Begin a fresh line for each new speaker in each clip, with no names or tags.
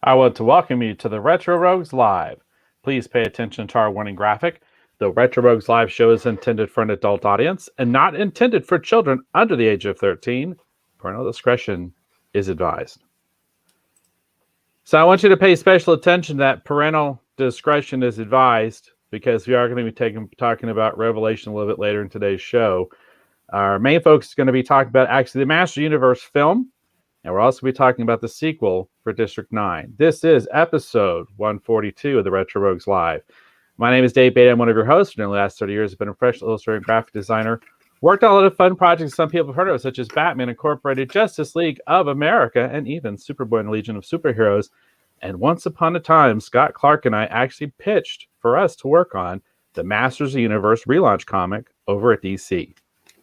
I want to welcome you to the Retro Rogues Live. Please pay attention to our warning graphic. The Retro Rogues Live show is intended for an adult audience and not intended for children under the age of 13. Parental discretion is advised. So I want you to pay special attention that parental discretion is advised because we are going to be talking about Revelation a little bit later in today's show. Our main focus is going to be talking about actually the Master Universe film, and we'll also be talking about the sequel for District 9. This is episode 142 of the Retro Rogues Live. My name is Dave Beta. I'm one of your hosts. For the last 30 years, I've been a professional illustrator and graphic designer. Worked on a lot of fun projects some people have heard of, such as Batman Incorporated, Justice League of America, and even Superboy and Legion of Superheroes. And once upon a time, Scott Clark and I actually pitched for us to work on the Masters of the Universe relaunch comic over at DC.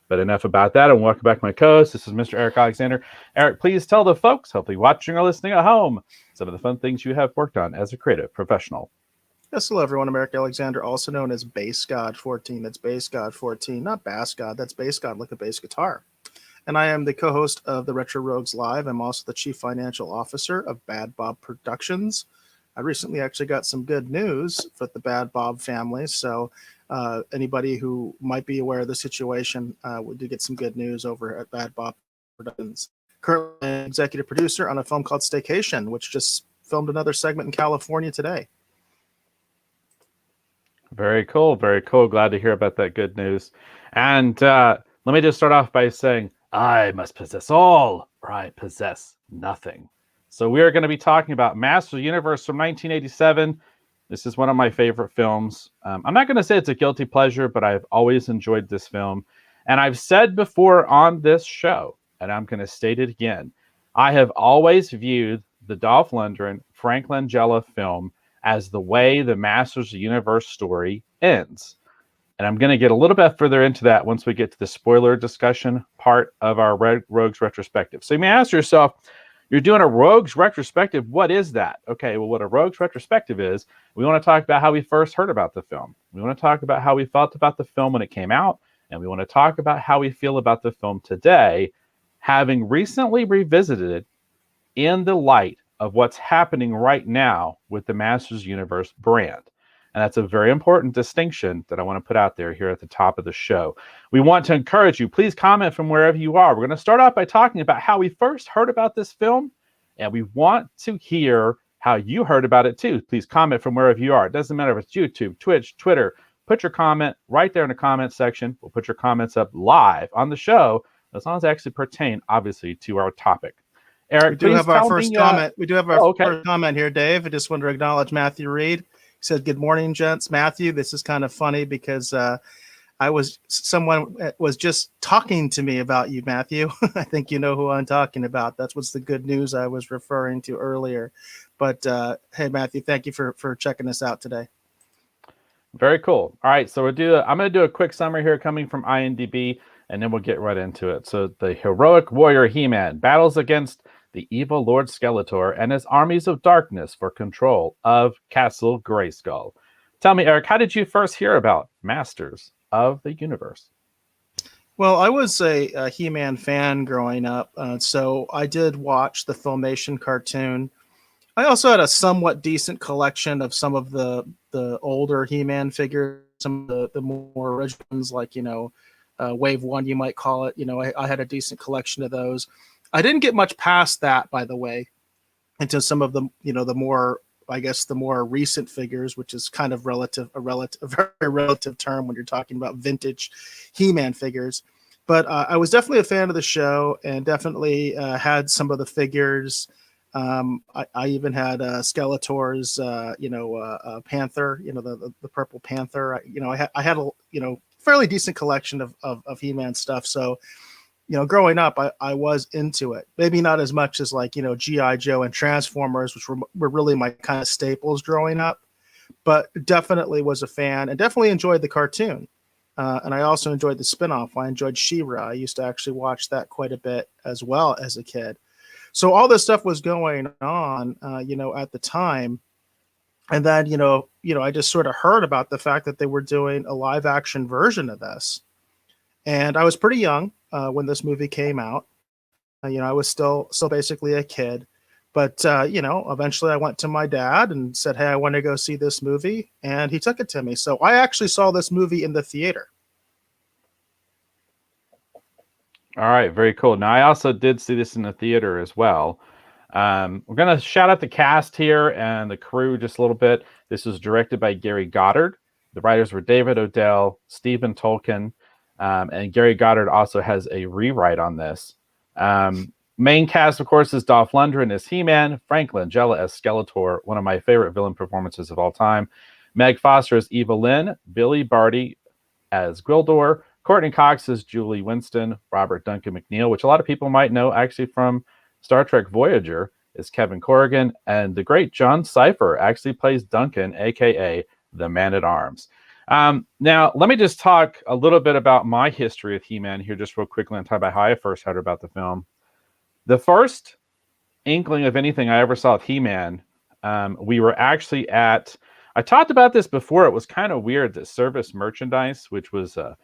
But enough about that, and welcome back to my co-host. This is Mr. Eric Alexander. Eric, please tell the folks, hopefully watching or listening at home, some of the fun things you have worked on as a creative professional.
Yes, hello everyone. I'm Eric Alexander, also known as Bass God 14. That's Bass God 14, not Bass God. That's Bass God, like a bass guitar. And I am the co-host of the Retro Rogues Live. I'm also the chief financial officer of Bad Bob Productions. I recently actually got some good news for the Bad Bob family. So anybody who might be aware of the situation, we did get some good news over at Bad Bob Productions. Currently an executive producer on a film called Staycation, which just filmed another segment in California today.
Very cool. Very cool. Glad to hear about that good news. And let me just start off by saying, I must possess all, or I possess nothing. So we are going to be talking about Master of the Universe from 1987. This is one of my favorite films. I'm not going to say it's a guilty pleasure, but I've always enjoyed this film. And I've said before on this show, and I'm going to state it again, I have always viewed the Dolph Lundgren, Frank Langella film as the way the Masters of the Universe story ends. And I'm going to get a little bit further into that once we get to the spoiler discussion part of our Rogues retrospective. So you may ask yourself, you're doing a Rogues retrospective. What is that? Okay, well, what a Rogues retrospective is, we want to talk about how we first heard about the film. We want to talk about how we felt about the film when it came out. And we want to talk about how we feel about the film today, having recently revisited it in the light of what's happening right now with the Masters Universe brand. And that's a very important distinction that I want to put out there here at the top of the show. We want to encourage you. Please comment from wherever you are. We're going to start off by talking about how we first heard about this film, and we want to hear how you heard about it too. Please comment from wherever you are. It doesn't matter if it's YouTube, Twitch, Twitter. Put your comment right there in the comment section. We'll put your comments up live on the show, as long as they actually pertain, obviously, to our topic. Eric,
we do have our first comment. We do have our first comment here, Dave. I just want to acknowledge Matthew Reed. He said, "Good morning, gents." Matthew, this is kind of funny because someone was just talking to me about you, Matthew. I think you know who I'm talking about. That's what's the good news I was referring to earlier. But hey, Matthew, thank you for checking us out today.
Very cool. All right, so I'm going to do a quick summary here coming from IMDb, and then we'll get right into it. So the heroic warrior He-Man battles against the evil Lord Skeletor and his armies of darkness for control of Castle Grayskull. Tell me, Eric, how did you first hear about Masters of the Universe?
Well, I was a He-Man fan growing up, so I did watch the Filmation cartoon. I also had a somewhat decent collection of some of the older He-Man figures, some of the more original ones, like, Wave 1, you might call it. I had a decent collection of those. I didn't get much past that, by the way, into some of the, the more, I guess, the more recent figures, which is kind of a very relative term when you're talking about vintage He-Man figures. But I was definitely a fan of the show and definitely had some of the figures. I even had Skeletor's, Panther, the Purple Panther. I had a, fairly decent collection of He-Man stuff. So, growing up, I was into it. Maybe not as much as like, G.I. Joe and Transformers, which were really my kind of staples growing up, but definitely was a fan and definitely enjoyed the cartoon. And I also enjoyed the spinoff. I enjoyed She-Ra. I used to actually watch that quite a bit as well as a kid. So all this stuff was going on, at the time. And then, I just sort of heard about the fact that they were doing a live action version of this. And I was pretty young when this movie came out. I was still basically a kid. But eventually I went to my dad and said, "Hey, I want to go see this movie," and he took it to me. So I actually saw this movie in the theater.
All right, very cool. Now, I also did see this in the theater as well. We're going to shout out the cast here and the crew just a little bit. This was directed by Gary Goddard. The writers were David Odell, Stephen Tolkien, and Gary Goddard also has a rewrite on this. Main cast, of course, is Dolph Lundgren as He-Man, Frank Langella as Skeletor, one of my favorite villain performances of all time, Meg Foster as Eva Lynn, Billy Barty as Gwildor, Courtney Cox as Julie Winston, Robert Duncan McNeil, which a lot of people might know actually from Star Trek Voyager, is Kevin Corrigan, and the great John Cypher actually plays Duncan, aka the Man-at-Arms. Now, let me just talk a little bit about my history with He-Man here, just real quickly, and talk about how I first heard about the film. The first inkling of anything I ever saw of He-Man, we were actually at, I talked about this before, it was kind of weird that Service Merchandise, which was a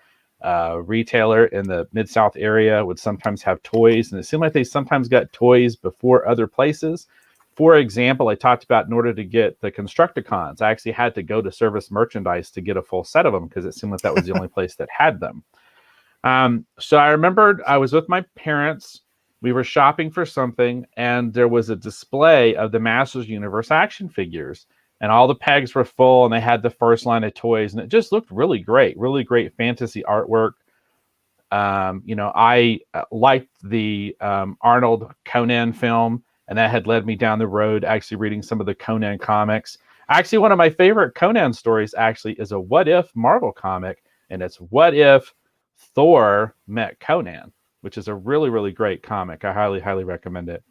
retailer in the Mid-South area, would sometimes have toys, and it seemed like they sometimes got toys before other places. For example, I talked about in order to get the Constructicons, I actually had to go to Service Merchandise to get a full set of them because it seemed like that was the only place that had them. So I remembered I was with my parents. We were shopping for something, and there was a display of the Masters Universe action figures. And all the pegs were full, and they had the first line of toys, and it just looked really great fantasy artwork. I liked the Arnold Conan film, and that had led me down the road actually reading some of the Conan comics. Actually, one of my favorite Conan stories actually is a What If Marvel comic, and it's What If Thor Met Conan, which is a really great comic. I highly recommend it.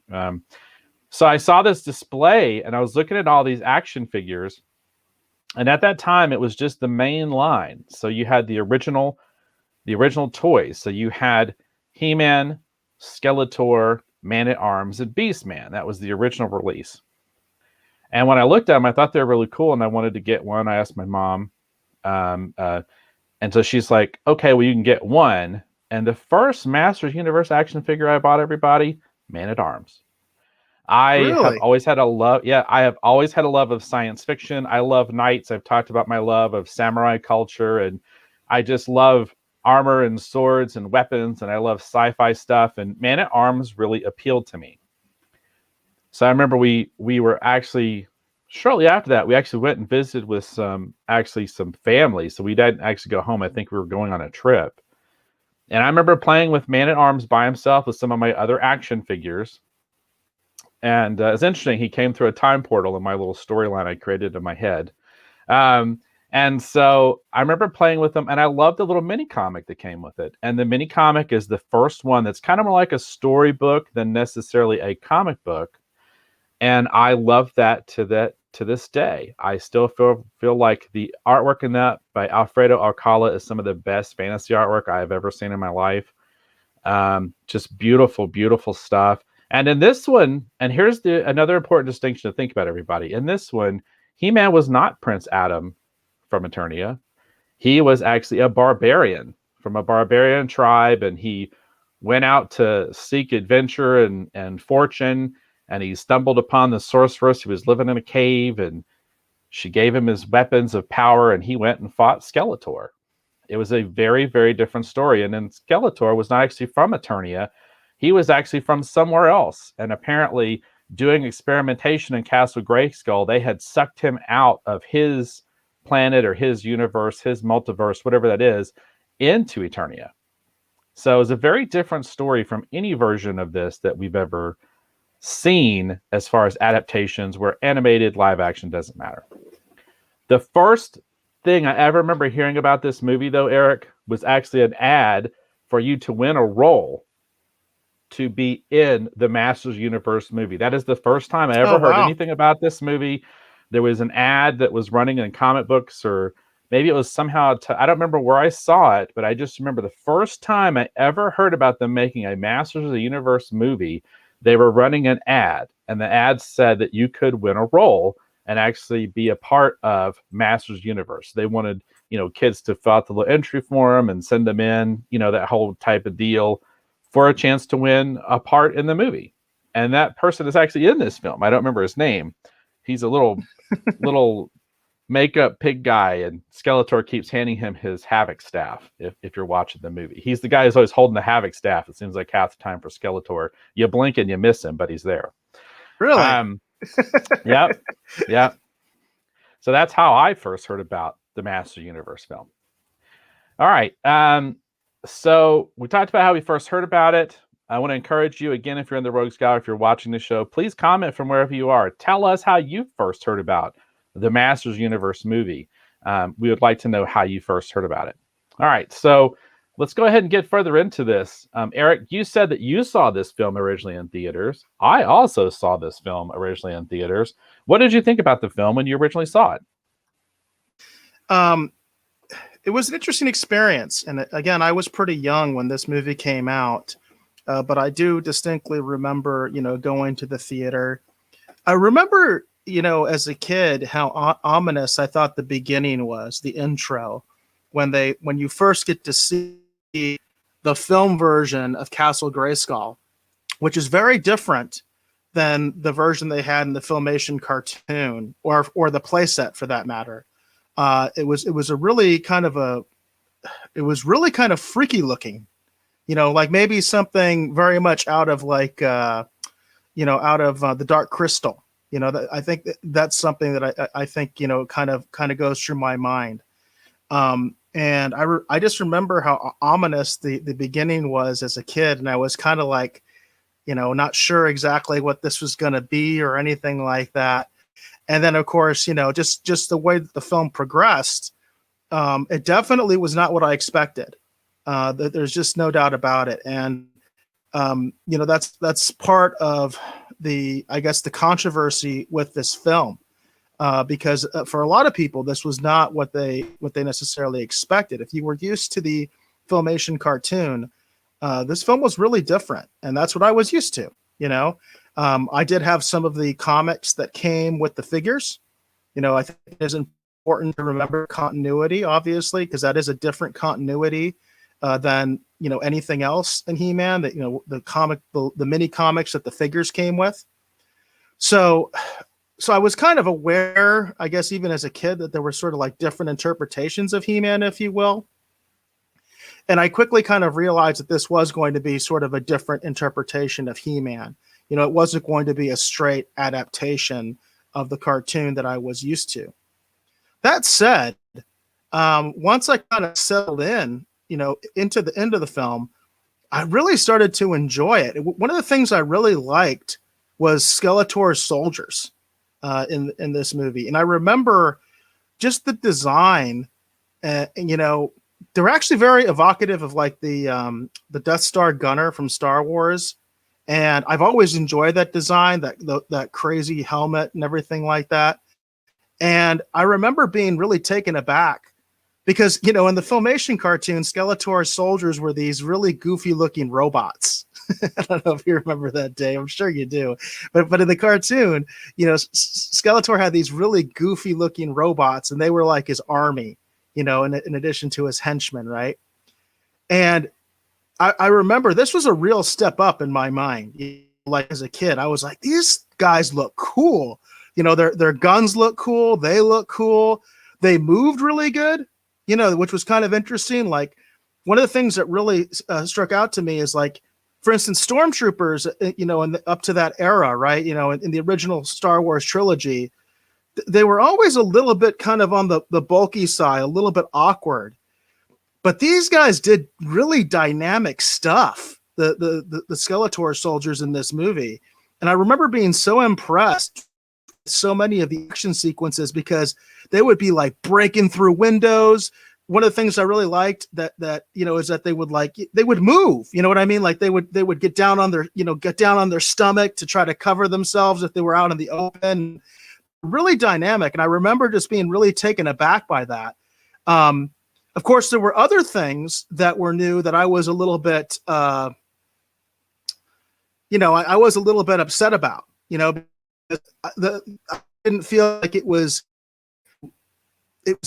So I saw this display, and I was looking at all these action figures, and at that time it was just the main line. So you had the original toys. So you had He-Man, Skeletor, Man-at-Arms, and Beast-Man. That was the original release. And when I looked at them, I thought they were really cool, and I wanted to get one. I asked my mom, and so she's like, "Okay, well, you can get one." And the first Masters Universe action figure I bought everybody, Man-at-Arms. I have always had a love. Yeah, I have always had a love of science fiction. I love knights. I've talked about my love of samurai culture, and I just love armor and swords and weapons, and I love sci-fi stuff. And Man-at-Arms really appealed to me. So I remember we were actually shortly after that we actually went and visited with some family. So we didn't actually go home. I think we were going on a trip, and I remember playing with Man-at-Arms by himself with some of my other action figures. And it's interesting, he came through a time portal in my little storyline I created in my head. And so I remember playing with them, and I loved the little mini comic that came with it. And the mini comic is the first one that's kind of more like a storybook than necessarily a comic book. And I love that to this day. I still feel like the artwork in that by Alfredo Alcala is some of the best fantasy artwork I have ever seen in my life. Just beautiful stuff. And in this one, and here's another important distinction to think about, everybody. In this one, He-Man was not Prince Adam from Eternia. He was actually a barbarian from a barbarian tribe, and he went out to seek adventure and fortune, and he stumbled upon the sorceress who was living in a cave, and she gave him his weapons of power, and he went and fought Skeletor. It was a very different story. And then Skeletor was not actually from Eternia. He was actually from somewhere else. And apparently, doing experimentation in Castle Grayskull, they had sucked him out of his planet or his universe, his multiverse, whatever that is, into Eternia. So it was a very different story from any version of this that we've ever seen as far as adaptations, where animated, live action doesn't matter. The first thing I ever remember hearing about this movie, though, Eric, was actually an ad for you to win a role to be in the Masters Universe movie. That is the first time I ever heard anything about this movie. There was an ad that was running in comic books, or maybe it was somehow, I don't remember where I saw it, but I just remember the first time I ever heard about them making a Masters of the Universe movie, they were running an ad, and the ad said that you could win a role and actually be a part of Masters Universe. They wanted, kids to fill out the little entry form and send them in, that whole type of deal, for a chance to win a part in the movie. and that person is actually in this film. I don't remember his name. He's a little makeup pig guy, and Skeletor keeps handing him his Havoc staff. If you're watching the movie, he's the guy who's always holding the Havoc staff. It seems like half the time for Skeletor, you blink and you miss him, but he's there.
Really?
Yep, yep. So that's how I first heard about the Master Universe film. All right. So we talked about how we first heard about it. I want to encourage you again, if you're in the Rogues Gallery, if you're watching the show, please comment from wherever you are. Tell us how you first heard about the Masters Universe movie. We would like to know how you first heard about it. All right, so let's go ahead and get further into this. Eric, you said that you saw this film originally in theaters. I also saw this film originally in theaters. What did you think about the film when you originally saw it?
It was an interesting experience. And again, I was pretty young when this movie came out, but I do distinctly remember, going to the theater. I remember, as a kid, how ominous I thought the beginning was, the intro, when you first get to see the film version of Castle Grayskull, which is very different than the version they had in the Filmation cartoon or the playset for that matter. It was really kind of freaky looking, like maybe something very much out of the Dark Crystal. I think that's something that I think kind of goes through my mind. And I just remember how ominous the beginning was as a kid, and I was kind of like, not sure exactly what this was going to be or anything like that. And then, of course, just the way that the film progressed, it definitely was not what I expected. There's just no doubt about it. And, that's part of the controversy with this film, because for a lot of people, this was not what they necessarily expected. If you were used to the Filmation cartoon, this film was really different. And that's what I was used to, I did have some of the comics that came with the figures. I think it is important to remember continuity, obviously, because that is a different continuity than anything else in He-Man. That the mini comics that the figures came with. So I was kind of aware, I guess, even as a kid, that there were sort of like different interpretations of He-Man, if you will. And I quickly kind of realized that this was going to be sort of a different interpretation of He-Man. It wasn't going to be a straight adaptation of the cartoon that I was used to. That said, once I kind of settled in, into the end of the film, I really started to enjoy it. One of the things I really liked was Skeletor Soldiers in this movie. And I remember just the design, they're actually very evocative of like the Death Star gunner from Star Wars. And I've always enjoyed that design, that crazy helmet and everything like that. And I remember being really taken aback because, in the Filmation cartoon, Skeletor Soldiers were these really goofy looking robots. I don't know if you remember that, Dave. I'm sure you do. But in the cartoon, Skeletor had these really goofy looking robots, and they were like his army, in addition to his henchmen, right? And I remember this was a real step up in my mind. Like as a kid, I was like, these guys look cool. Their guns look cool. They look cool. They moved really good, which was kind of interesting. Like one of the things that really struck out to me is like, for instance, stormtroopers, up to that era, right? In the original Star Wars trilogy, they were always a little bit kind of on the bulky side, a little bit awkward. But these guys did really dynamic stuff, the Skeletor soldiers in this movie. And I remember being so impressed with so many of the action sequences because they would be like breaking through windows. One of the things I really liked that is that they would move, you know what I mean? Like they would get down on their stomach to try to cover themselves if they were out in the open. Really dynamic. And I remember just being really taken aback by that. Of course, there were other things that were new that I was a little bit, I was a little bit upset about. I didn't feel like it was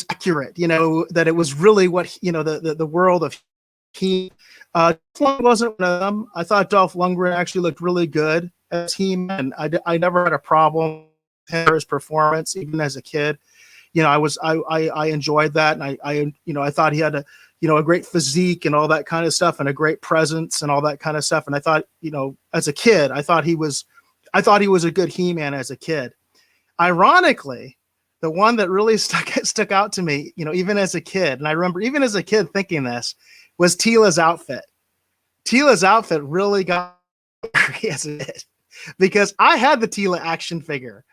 accurate. That it was really what the world of he wasn't one of them. I thought Dolph Lundgren actually looked really good as He-Man. I never had a problem with his performance, even as a kid. I enjoyed that, and I thought he had a great physique and all that kind of stuff, and a great presence and all that kind of stuff. And I thought, as a kid, I thought he was a good He-Man as a kid. Ironically, the one that really stuck out to me, even as a kid, and I remember even as a kid thinking this, was Teela's outfit. Teela's outfit really got me as a kid because I had the Teela action figure.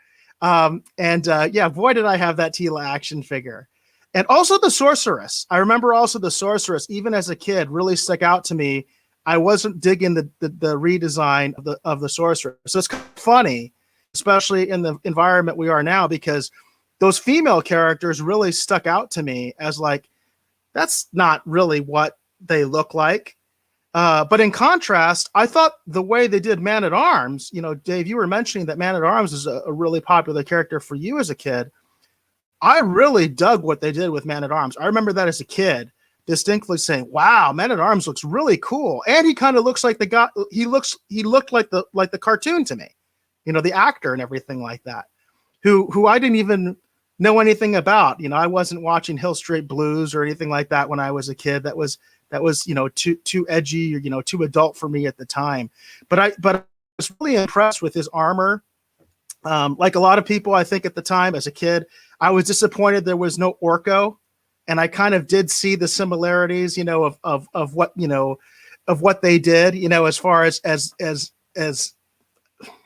Boy, did I have that Teela action figure. And also the Sorceress. I remember also the Sorceress, even as a kid, really stuck out to me. I wasn't digging the redesign of the Sorceress. So it's kind of funny, especially in the environment we are now, because those female characters really stuck out to me as like, that's not really what they look like. But in contrast, I thought the way they did Man-at-Arms, Dave, you were mentioning that Man-at-Arms is a really popular character for you as a kid. I really dug what they did with Man-at-Arms. I remember that as a kid distinctly saying, wow, Man-at-Arms looks really cool. And he kind of looks like the guy, he looked like the cartoon to me, the actor and everything like that, who I didn't even know anything about. I wasn't watching Hill Street Blues or anything like that when I was a kid. That was too edgy or too adult for me at the time. But I was really impressed with his armor. Like a lot of people, I think at the time as a kid, I was disappointed there was no Orko, and I kind of did see the similarities, of what they did, as far as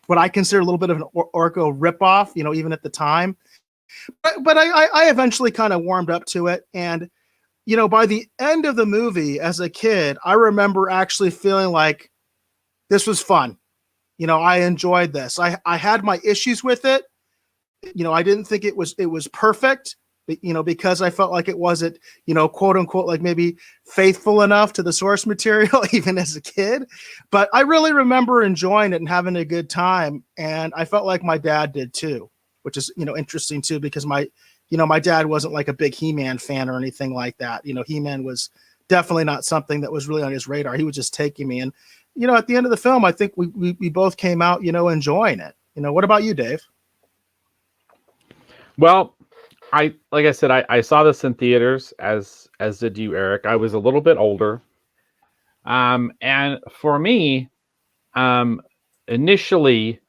what I consider a little bit of an Orko ripoff, even at the time. But I eventually kind of warmed up to it, and by the end of the movie as a kid, I remember actually feeling like this was fun. I enjoyed this. I had my issues with it. I didn't think it was perfect, because I felt like it wasn't, quote unquote, like maybe faithful enough to the source material, even as a kid. But I really remember enjoying it and having a good time. And I felt like my dad did too, which is, interesting too, because my dad wasn't like a big He-Man fan or anything like that. He-Man was definitely not something that was really on his radar. He was just taking me. And, at the end of the film, I think we both came out, enjoying it. What about you, Dave?
Well, like I said, I saw this in theaters, as did you, Eric. I was a little bit older. And for me, initially,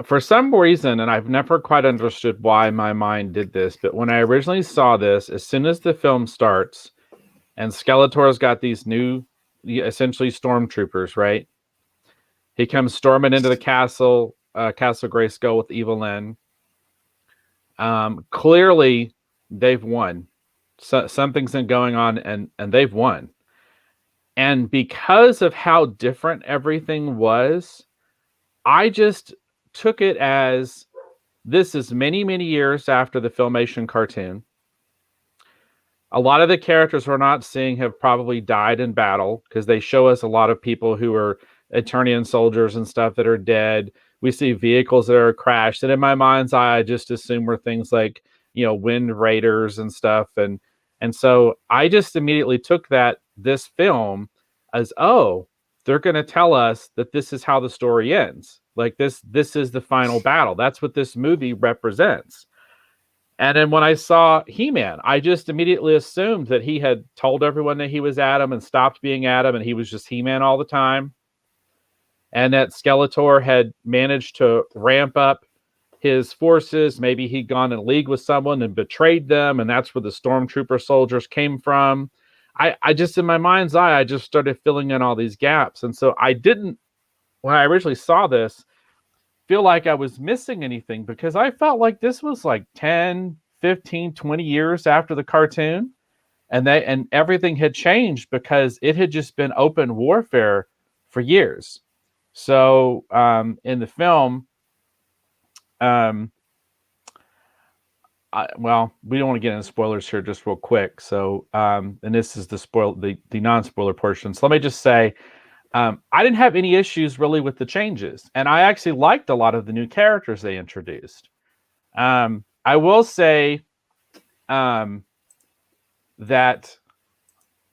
for some reason, and I've never quite understood why my mind did this, but when I originally saw this, as soon as the film starts and Skeletor's got these new, essentially stormtroopers, right? He comes storming into the castle, Castle Grayskull with Evil Lyn. Clearly, they've won. So, something's been going on, and they've won. And because of how different everything was, I just took it as this is many, many years after the Filmation cartoon. A lot of the characters we're not seeing have probably died in battle, because they show us a lot of people who are Eternian soldiers and stuff that are dead. We see vehicles that are crashed. And in my mind's eye, I just assume were things like, Wind Raiders and stuff. And so I just immediately took this film as, oh, they're going to tell us that this is how the story ends. Like this is the final battle. That's what this movie represents. And then when I saw He-Man, I just immediately assumed that he had told everyone that he was Adam and stopped being Adam, and he was just He-Man all the time. And that Skeletor had managed to ramp up his forces. Maybe he'd gone in league with someone and betrayed them, and that's where the Stormtrooper soldiers came from. I just, in my mind's eye, I just started filling in all these gaps. And so I didn't, when I originally saw this, feel like I was missing anything, because I felt like this was like 10, 15, 20 years after the cartoon, and everything had changed because it had just been open warfare for years. So in the film, we don't want to get into spoilers here, just real quick. So, and this is the non-spoiler portion. So let me just say, I didn't have any issues really with the changes, and I actually liked a lot of the new characters they introduced. I will say that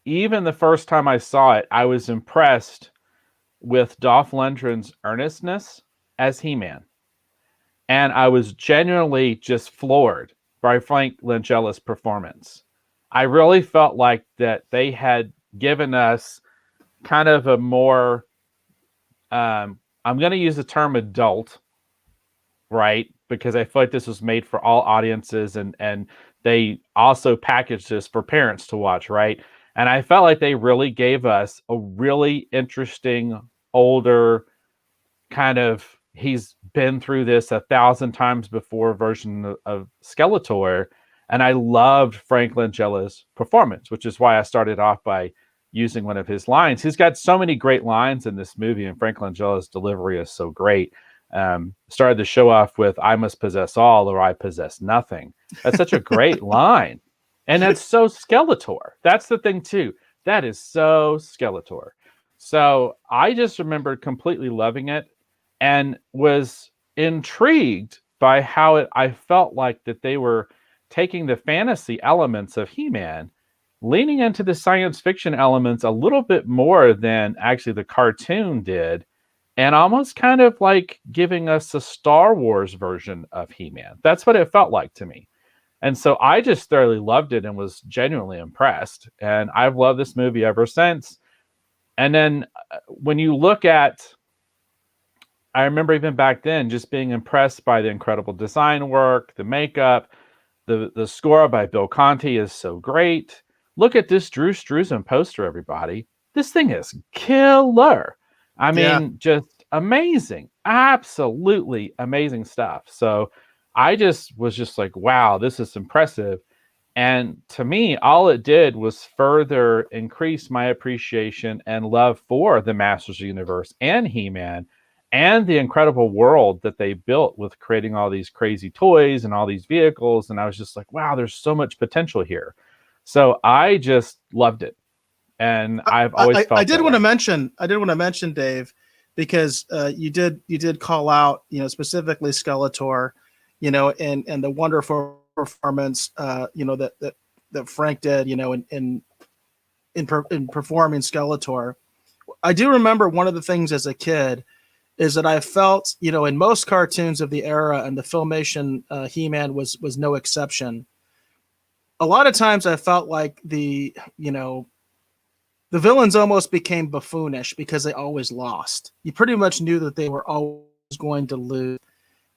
even the first time I saw it, I was impressed with Dolph Lundgren's earnestness as He-Man. And I was genuinely just floored by Frank Langella's performance. I really felt like that they had given us kind of a more, I'm going to use the term adult, right? Because I feel like this was made for all audiences, and they also packaged this for parents to watch, right? And I felt like they really gave us a really interesting, older, kind of, he's been through this 1,000 times before version of Skeletor. And I loved Frank Langella's performance, which is why I started off by using one of his lines. He's got so many great lines in this movie, and Frank Langella's delivery is so great. Started the show off with, I must possess all or I possess nothing. That's such a great line. And that's so Skeletor. That's the thing, too. That is so Skeletor. So I just remembered completely loving it and was intrigued by how I felt like that they were taking the fantasy elements of He-Man, leaning into the science fiction elements a little bit more than actually the cartoon did, and almost kind of like giving us a Star Wars version of He-Man. That's what it felt like to me. And so I just thoroughly loved it and was genuinely impressed. And I've loved this movie ever since. And then when you look at, I remember even back then just being impressed by the incredible design work, the makeup, the score by Bill Conti is so great. Look at this Drew Struzan poster, everybody. This thing is killer. I mean, just amazing. Absolutely amazing stuff. So I just was just like, wow, this is impressive. And to me, all it did was further increase my appreciation and love for the Masters Universe and He-Man and the incredible world that they built with creating all these crazy toys and all these vehicles. And I was just like, wow, there's so much potential here. So I just loved it. And I've always felt
I did want to mention, Dave, because you did call out, specifically Skeletor, and the wonderful performance, that Frank did, in performing Skeletor. I do remember one of the things as a kid is that I felt, in most cartoons of the era, and the Filmation He-Man was no exception. A lot of times I felt like the villains almost became buffoonish because they always lost. You pretty much knew that they were always going to lose.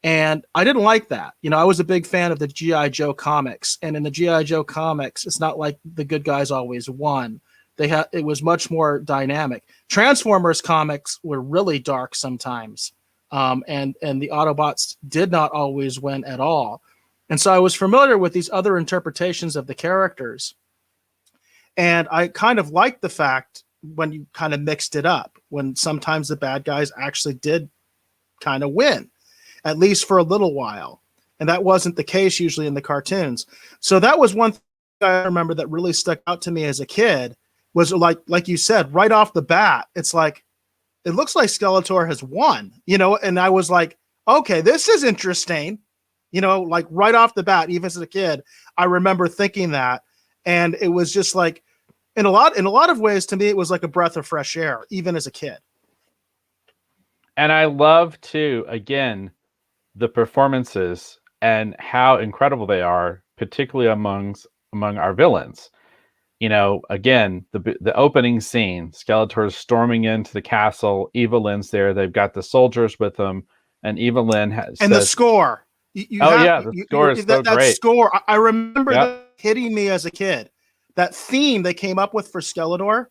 And I didn't like that. I was a big fan of the G.I. Joe comics. And in the G.I. Joe comics, it's not like the good guys always won. It was much more dynamic. Transformers comics were really dark sometimes. And the Autobots did not always win at all. And so I was familiar with these other interpretations of the characters. And I kind of liked the fact when you kind of mixed it up, when sometimes the bad guys actually did kind of win, at least for a little while. And that wasn't the case usually in the cartoons. So that was one thing I remember that really stuck out to me as a kid, was like you said, right off the bat, it's like, it looks like Skeletor has won, and I was like, okay, this is interesting. Like right off the bat, even as a kid, I remember thinking that. And it was just like, in a lot of ways, to me, it was like a breath of fresh air, even as a kid.
And I love too, again, the performances and how incredible they are, particularly among our villains. Again, the opening scene, Skeletor's storming into the castle. Evelyn's there. They've got the soldiers with them, and Evelyn says,
the score.
The score is so great.
That score, I remember that hitting me as a kid. That theme they came up with for Skeletor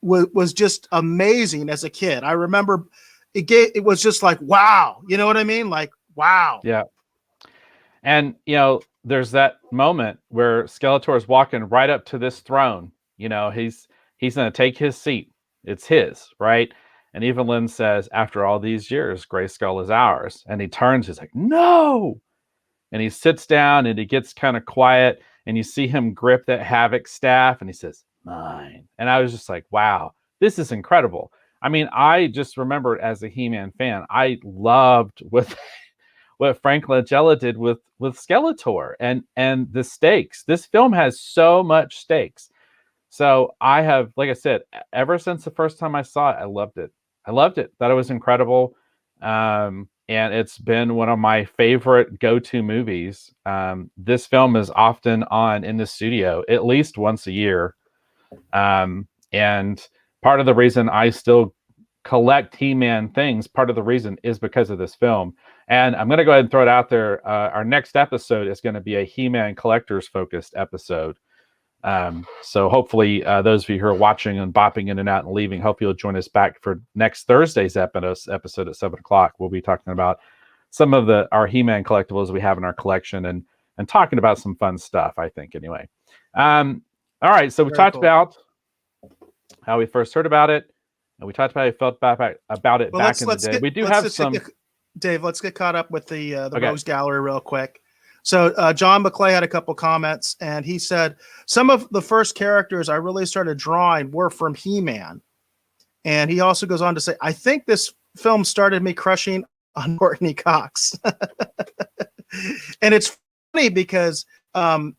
was just amazing as a kid. I remember it was just like, wow. You know what I mean? Like, wow.
Yeah. And, there's that moment where Skeletor is walking right up to this throne. He's going to take his seat. It's his, right? And Evelyn says, after all these years, Grayskull is ours. And he turns, he's like, no. And he sits down and he gets kind of quiet, and you see him grip that Havoc staff and he says, mine. And I was just like, wow, this is incredible. I mean, I just remember as a He-Man fan, I loved what Frank Langella did with Skeletor and the stakes. This film has so much stakes. So I have, like I said, ever since the first time I saw it, I loved it. I loved it. Thought it was incredible. And it's been one of my favorite go-to movies. This film is often on in the studio at least once a year. And part of the reason I still collect He-Man things, part of the reason is because of this film. And I'm going to go ahead and throw it out there. Our next episode is going to be a He-Man collectors focused episode. So hopefully those of you who are watching and bopping in and out and leaving, hope you'll join us back for next Thursday's episode at 7:00. We'll be talking about some of our He-Man collectibles we have in our collection and talking about some fun stuff, I think, anyway. All right, so we talked about how we first heard about it, and we talked about how we felt about it back in the day. We do have some...
Dave, let's get caught up with the Rogues Gallery real quick. So John McClay had a couple comments, and he said, some of the first characters I really started drawing were from He-Man. And he also goes on to say, I think this film started me crushing on Courtney Cox. And it's funny because, I'm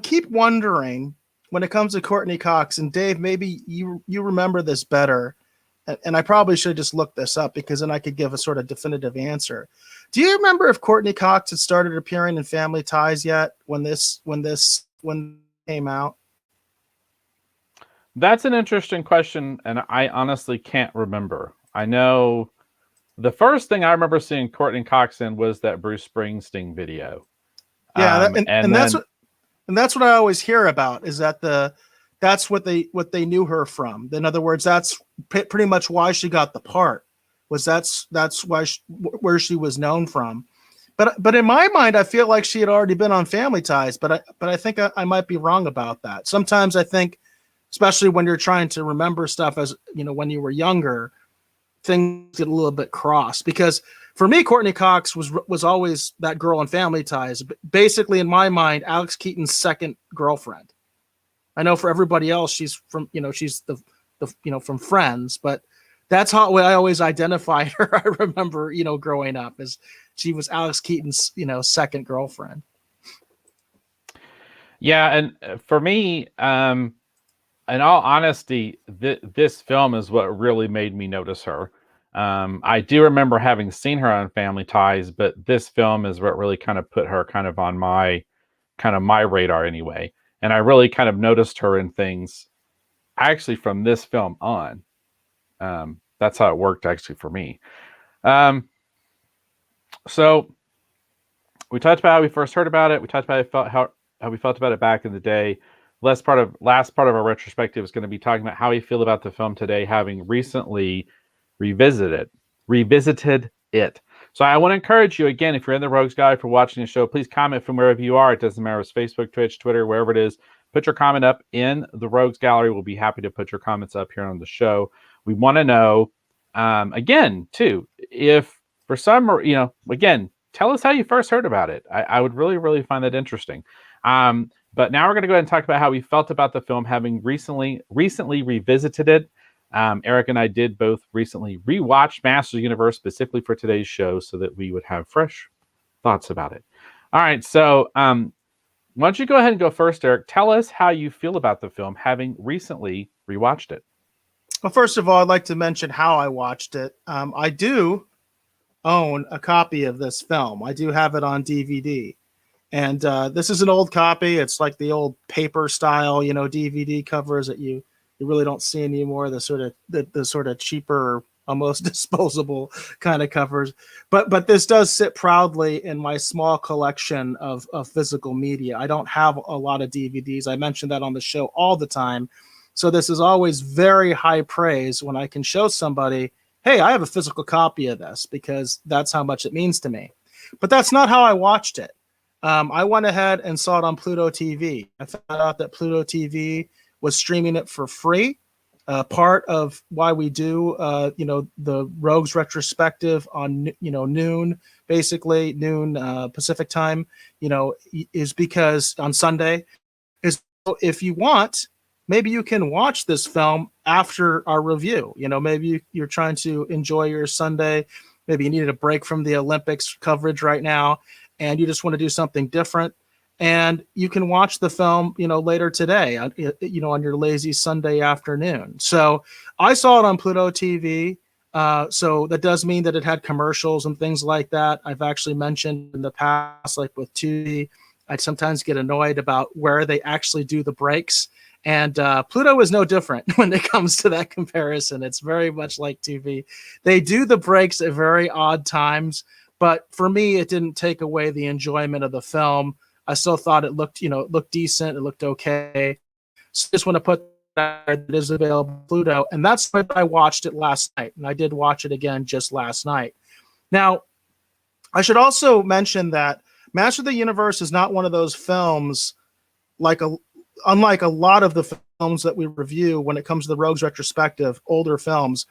keep wondering when it comes to Courtney Cox, and Dave, maybe you remember this better. And I probably should just look this up because then I could give a sort of definitive answer. Do you remember if Courtney Cox had started appearing in Family Ties yet when came out?
That's an interesting question, and I honestly can't remember. I know the first thing I remember seeing Courtney Cox in was that Bruce Springsteen video.
Yeah, that's what I always hear about is that that's what they knew her from. In other words, that's pretty much why she got the part. That's why where she was known from. But in my mind, I feel like she had already been on Family Ties. But I think I might be wrong about that. Sometimes I think, especially when you're trying to remember stuff as when you were younger, things get a little bit crossed. Because for me, Courtney Cox was always that girl in Family Ties. Basically, in my mind, Alex Keaton's second girlfriend. I know for everybody else, she's from, she's the from Friends, but that's how I always identified her. I remember, growing up as she was Alex Keaton's, second girlfriend.
Yeah. And for me, in all honesty, this film is what really made me notice her. I do remember having seen her on Family Ties, but this film is what really kind of put her kind of on my radar anyway. And I really kind of noticed her in things actually from this film on. That's how it worked actually for me. So we talked about how we first heard about it. We talked about how we felt about it back in the day. Last part of our retrospective is going to be talking about how we feel about the film today, having recently revisited it. So I want to encourage you, again, if you're in the Rogues Gallery for watching the show, please comment from wherever you are. It doesn't matter if it's Facebook, Twitch, Twitter, wherever it is. Put your comment up in the Rogues Gallery. We'll be happy to put your comments up here on the show. We want to know, again, too, if for some, again, tell us how you first heard about it. I would really, really find that interesting. But now we're going to go ahead and talk about how we felt about the film, having recently revisited it. Eric and I did both recently rewatch Masters of the Universe specifically for today's show so that we would have fresh thoughts about it. All right, so why don't you go ahead and go first, Eric? Tell us how you feel about the film, having recently rewatched it.
Well, first of all, I'd like to mention how I watched it. I do own a copy of this film. I do have it on DVD. And this is an old copy. It's like the old paper style, DVD covers that you really don't see anymore. The sort of cheaper, almost disposable kind of covers. But this does sit proudly in my small collection of physical media. I don't have a lot of DVDs. I mention that on the show all the time. So this is always very high praise when I can show somebody, hey, I have a physical copy of this, because that's how much it means to me. But that's not how I watched it. I went ahead and saw it on Pluto TV. I found out that Pluto TV was streaming it for free. Part of why we do, the Rogues retrospective on, noon Pacific time, is because on Sunday is if you want, maybe you can watch this film after our review. Maybe you're trying to enjoy your Sunday. Maybe you needed a break from the Olympics coverage right now, and you just want to do something different. and you can watch the film, later today, on your lazy Sunday afternoon. So I saw it on Pluto TV. So that does mean that it had commercials and things like that. I've actually mentioned in the past, like with Tubi, I'd sometimes get annoyed about where they actually do the breaks. And Pluto is no different when it comes to that comparison. It's very much like TV. They do the breaks at very odd times, but for me, it didn't take away the enjoyment of the film. I still thought it looked decent. It looked okay. So I just want to put that it is available on Pluto. And that's why I watched it last night. And I did watch it again just last night. Now, I should also mention that Master of the Universe is not one of those films unlike a lot of the films that we review when it comes to the Rogues Retrospective, older films.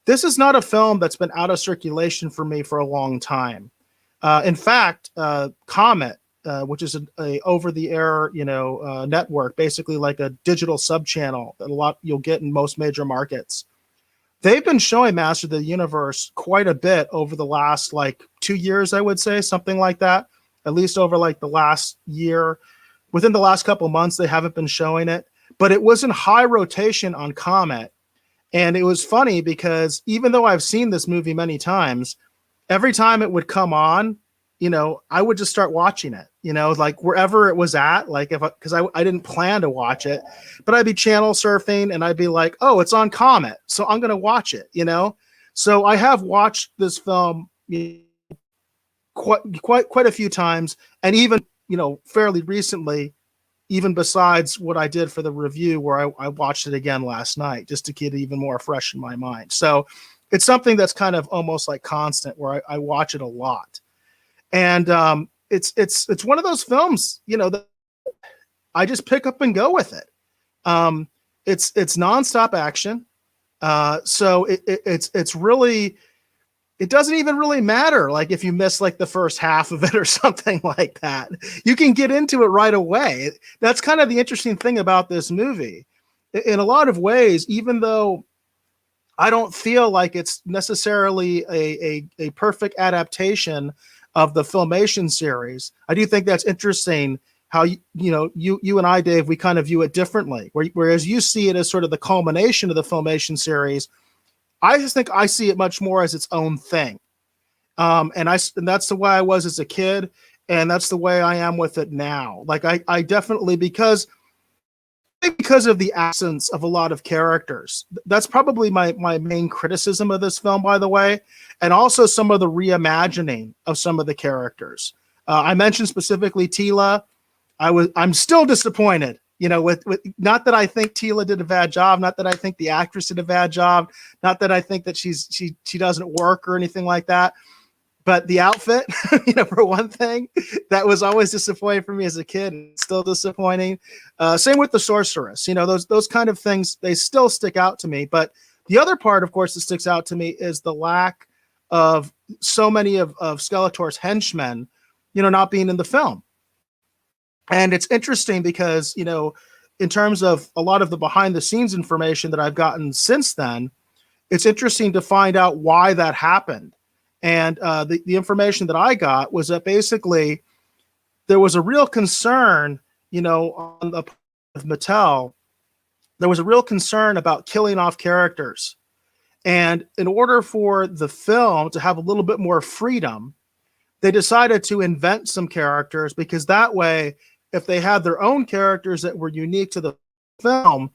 This is not a film that's been out of circulation for me for a long time. In fact, Comet, which is a over-the-air, network, basically like a digital sub-channel that you'll get in most major markets. They've been showing Master of the Universe quite a bit over the last 2 years, I would say, something like that. At least over the last year. Within the last couple months, they haven't been showing it, but it was in high rotation on Comet. And it was funny because even though I've seen this movie many times, every time it would come on, I would just start watching it, wherever it was at, because I didn't plan to watch it, but I'd be channel surfing and I'd be like, oh, it's on Comet, so I'm going to watch it, So I have watched this film quite a few times, and even, fairly recently, even besides what I did for the review where I watched it again last night just to get it even more fresh in my mind. So it's something that's kind of almost like constant where I watch it a lot. And it's one of those films, that I just pick up and go with it. It's nonstop action. So it's really, it doesn't even really matter. If you miss the first half of it or something like that, you can get into it right away. That's kind of the interesting thing about this movie. In a lot of ways, even though I don't feel like it's necessarily a perfect adaptation of the Filmation series, I do think that's interesting how you and I, Dave, we kind of view it differently. Whereas you see it as sort of the culmination of the Filmation series, I just think I see it much more as its own thing. And that's the way I was as a kid, and that's the way I am with it now. I definitely, because of the absence of a lot of characters. That's probably my main criticism of this film, by the way, and also some of the reimagining of some of the characters. I mentioned specifically Tila. I'm still disappointed, with not that I think Tila did a bad job, not that I think the actress did a bad job, not that I think that she doesn't work or anything like that. But the outfit, for one thing, that was always disappointing for me as a kid, and still disappointing. Same with the sorceress. Those kind of things, they still stick out to me. But the other part, of course, that sticks out to me is the lack of so many of Skeletor's henchmen, not being in the film. And it's interesting because, in terms of a lot of the behind the scenes information that I've gotten since then, it's interesting to find out why that happened. And the information that I got was that basically there was a real concern, on the part of Mattel, there was a real concern about killing off characters. And in order for the film to have a little bit more freedom, they decided to invent some characters, because that way, if they had their own characters that were unique to the film,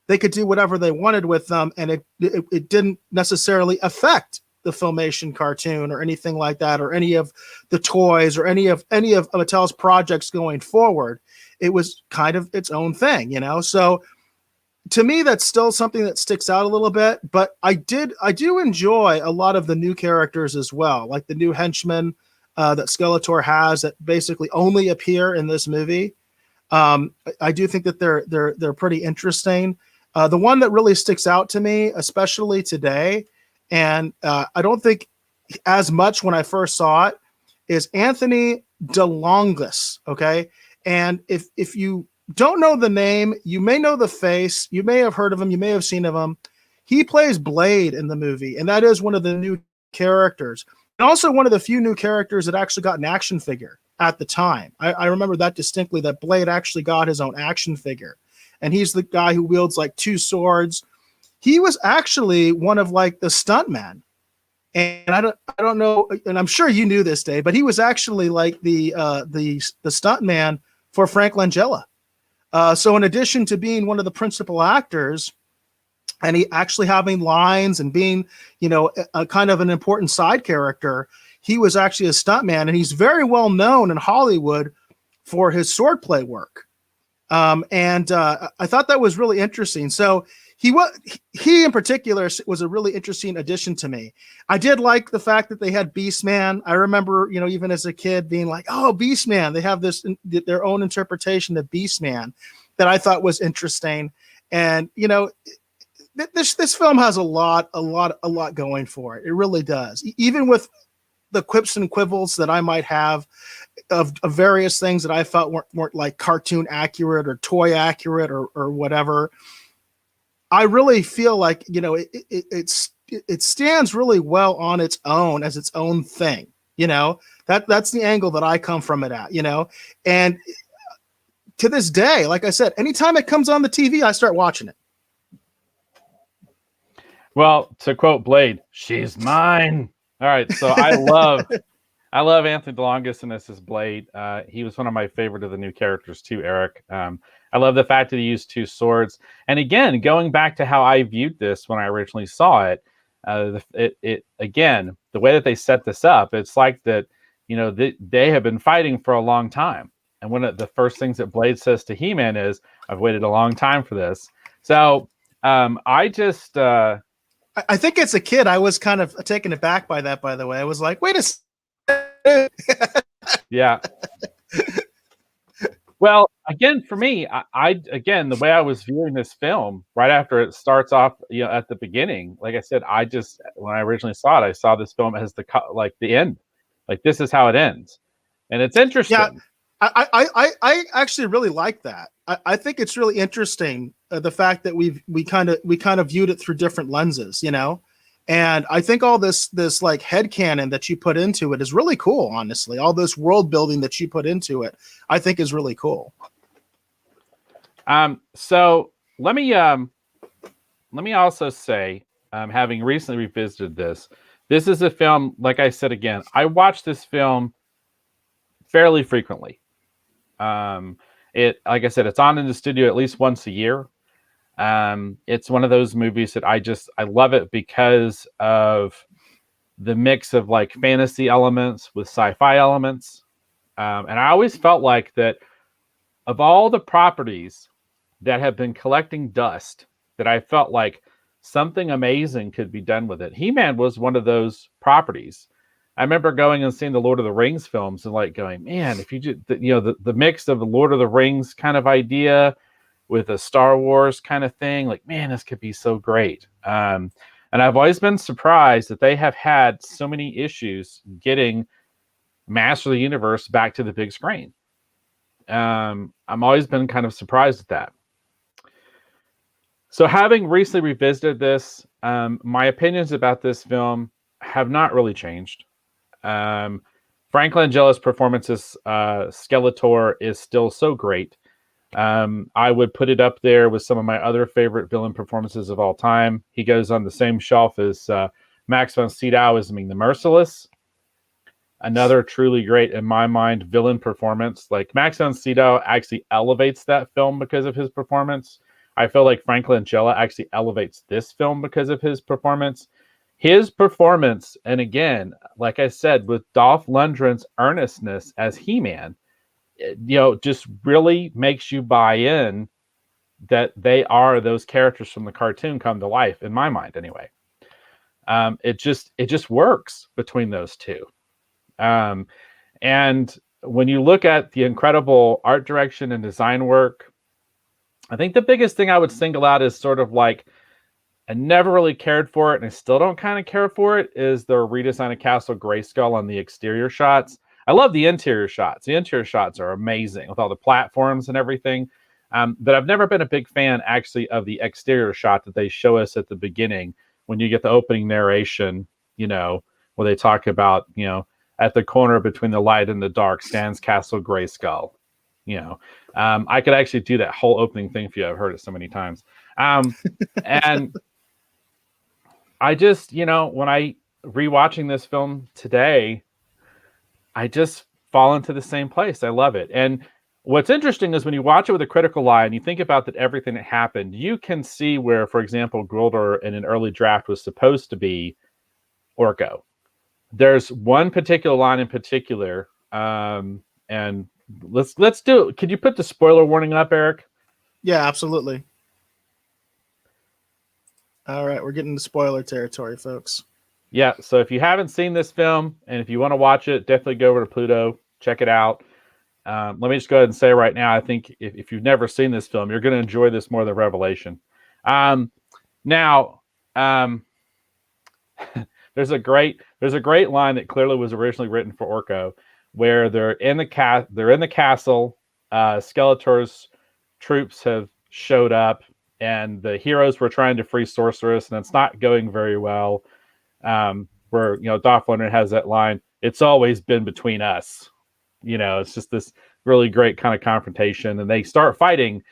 they could do whatever they wanted with them, and it didn't necessarily affect the Filmation cartoon or anything like that, or any of the toys or any of Mattel's projects going forward. It was kind of its own thing, So to me, that's still something that sticks out a little bit. But I do enjoy a lot of the new characters as well, like the new henchmen that Skeletor has that basically only appear in this movie. I do think that they're pretty interesting. The one that really sticks out to me, especially today, and I don't think as much when I first saw it, is Anthony DeLongis. Okay, and if you don't know the name, you may know the face, you may have heard of him, you may have seen of him. He plays Blade in the movie, and that is one of the new characters. And also one of the few new characters that actually got an action figure. at the time. I remember that distinctly, that Blade actually got his own action figure. And he's the guy who wields like two swords. He was actually one of like the stuntmen. And I don't know, and I'm sure you knew this, Dave, but he was actually like the stuntman for Frank Langella. So in addition to being one of the principal actors, and he actually having lines and being, a kind of an important side character, he was actually a stuntman, and he's very well known in Hollywood for his swordplay work. And I thought that was really interesting. So he in particular was a really interesting addition to me. I did like the fact that they had Beastman. I remember, even as a kid being like, oh, Beastman. They have their own interpretation of Beastman that I thought was interesting. And, this film has a lot going for it. It really does. Even with the quips and quibbles that I might have of various things that I felt weren't like cartoon accurate or toy accurate or whatever. I really feel like, it stands really well on its own as its own thing. That's the angle that I come from it at, and to this day, like I said, anytime it comes on the TV, I start watching it.
Well, to quote Blade, she's mine. All right. So I love Anthony DeLongis in this as Blade. He was one of my favorite of the new characters too, Eric. I love the fact that he used two swords. And again, going back to how I viewed this when I originally saw it, again, the way that they set this up, it's like that, they have been fighting for a long time. And one of the first things that Blade says to He-Man is, I've waited a long time for this. So
I think as a kid, I was kind of taken aback by that, by the way. I was like, wait a second.
Yeah. Well, again, for me, the way I was viewing this film right after it starts off, at the beginning, like I said, when I originally saw it, I saw this film as the end, like this is how it ends, and it's interesting.
Yeah, I actually really like that. I think it's really interesting the fact that we kind of viewed it through different lenses, and I think all this like headcanon that you put into it is really cool. Honestly, all this world building that you put into it, I think is really cool.
So let me also say, having recently revisited this is a film, like I said again, I watch this film fairly frequently. Like I said, it's on in the studio at least once a year. It's one of those movies that I love it because of the mix of like fantasy elements with sci-fi elements. And I always felt like that of all the properties that have been collecting dust, that I felt like something amazing could be done with it. He-Man was one of those properties. I remember going and seeing the Lord of the Rings films and like going, man, if you just, the mix of the Lord of the Rings kind of idea with a Star Wars kind of thing, like, man, this could be so great. And I've always been surprised that they have had so many issues getting Master of the Universe back to the big screen. I'm always been kind of surprised at that. So having recently revisited this, my opinions about this film have not really changed. Frank Langella's performance as Skeletor is still so great. I would put it up there with some of my other favorite villain performances of all time. He goes on the same shelf as Max von Sydow as the Merciless. Another truly great, in my mind, villain performance. Like Max von Sydow actually elevates that film because of his performance. I feel like Frank Langella actually elevates this film because of his performance. His performance, and again, like I said, with Dolph Lundgren's earnestness as He-Man, just really makes you buy in that they are those characters from the cartoon come to life, in my mind anyway. It just works between those two. And when you look at the incredible art direction and design work, I think the biggest thing I would single out is sort of like, I never really cared for it, and I still don't kind of care for it, is the redesign of Castle Grayskull on the exterior shots. I love the interior shots. The interior shots are amazing with all the platforms and everything. But I've never been a big fan, actually, of the exterior shot that they show us at the beginning when you get the opening narration, where they talk about, at the corner between the light and the dark stands Castle Grayskull. I could actually do that whole opening thing for you. I've heard it so many times. And I just, when I rewatching this film today, I just fall into the same place. I love it. And what's interesting is when you watch it with a critical eye and you think about that everything that happened, you can see where, for example, Gellar in an early draft was supposed to be Orko. There's one particular line in particular, and let's do it. Could you put the spoiler warning up, Eric?
Yeah, absolutely. All right, we're getting into spoiler territory, folks.
Yeah, so if you haven't seen this film and if you want to watch it, definitely go over to Pluto, check it out. Let me just go ahead and say right now, I think if you've never seen this film, you're going to enjoy this more than Revelation. Now, there's a great line that clearly was originally written for Orko, where they're in the castle. Skeletor's troops have showed up, and the heroes were trying to free Sorceress, and it's not going very well. Where Dolph Lundgren has that line, "It's always been between us." It's just this really great kind of confrontation, and they start fighting,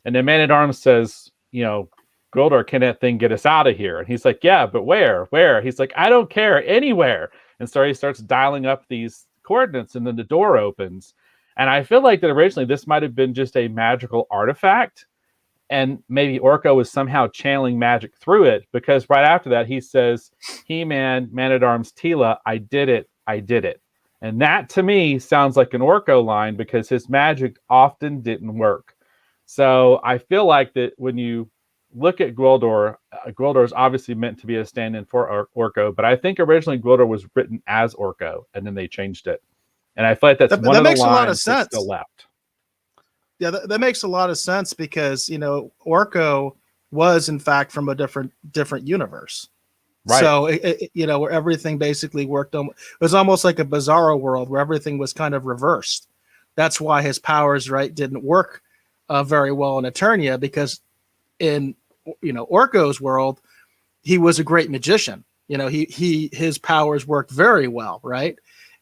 and the Man-at-Arms says, "Gellar, can that thing get us out of here?" And he's like, "Yeah, but where? He's like, "I don't care, anywhere." And so he starts dialing up these coordinates, and then the door opens. And I feel like that originally this might have been just a magical artifact, and maybe Orko was somehow channeling magic through it, because right after that he says, "He-Man, Man-at-Arms, Teela, I did it. And that to me sounds like an Orko line, because his magic often didn't work. So I feel like that when you look at Gellar, Gellar is obviously meant to be a stand-in for Orko, but I think originally Gellar was written as Orko, and then they changed it. And I feel like that's one of the lines that's still left.
Yeah, that makes a lot of sense, because Orko was in fact from a different universe, right? So where everything basically worked on, it was almost like a bizarro world where everything was kind of reversed. That's why his powers didn't work very well in Eternia, because in Orko's world, he was a great magician. His powers worked very well, right?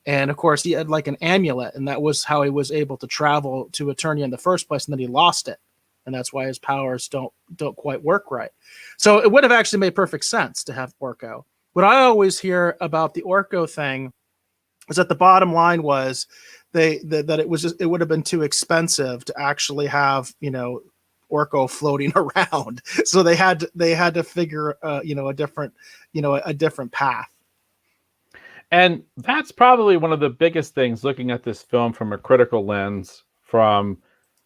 And of course, he had like an amulet, and that was how he was able to travel to Eternia in the first place. And then he lost it, and that's why his powers don't quite work right. So it would have actually made perfect sense to have Orko. What I always hear about the Orko thing is that the bottom line was that it would have been too expensive to actually have Orko floating around. So they had to figure a different path.
And that's probably one of the biggest things looking at this film from a critical lens from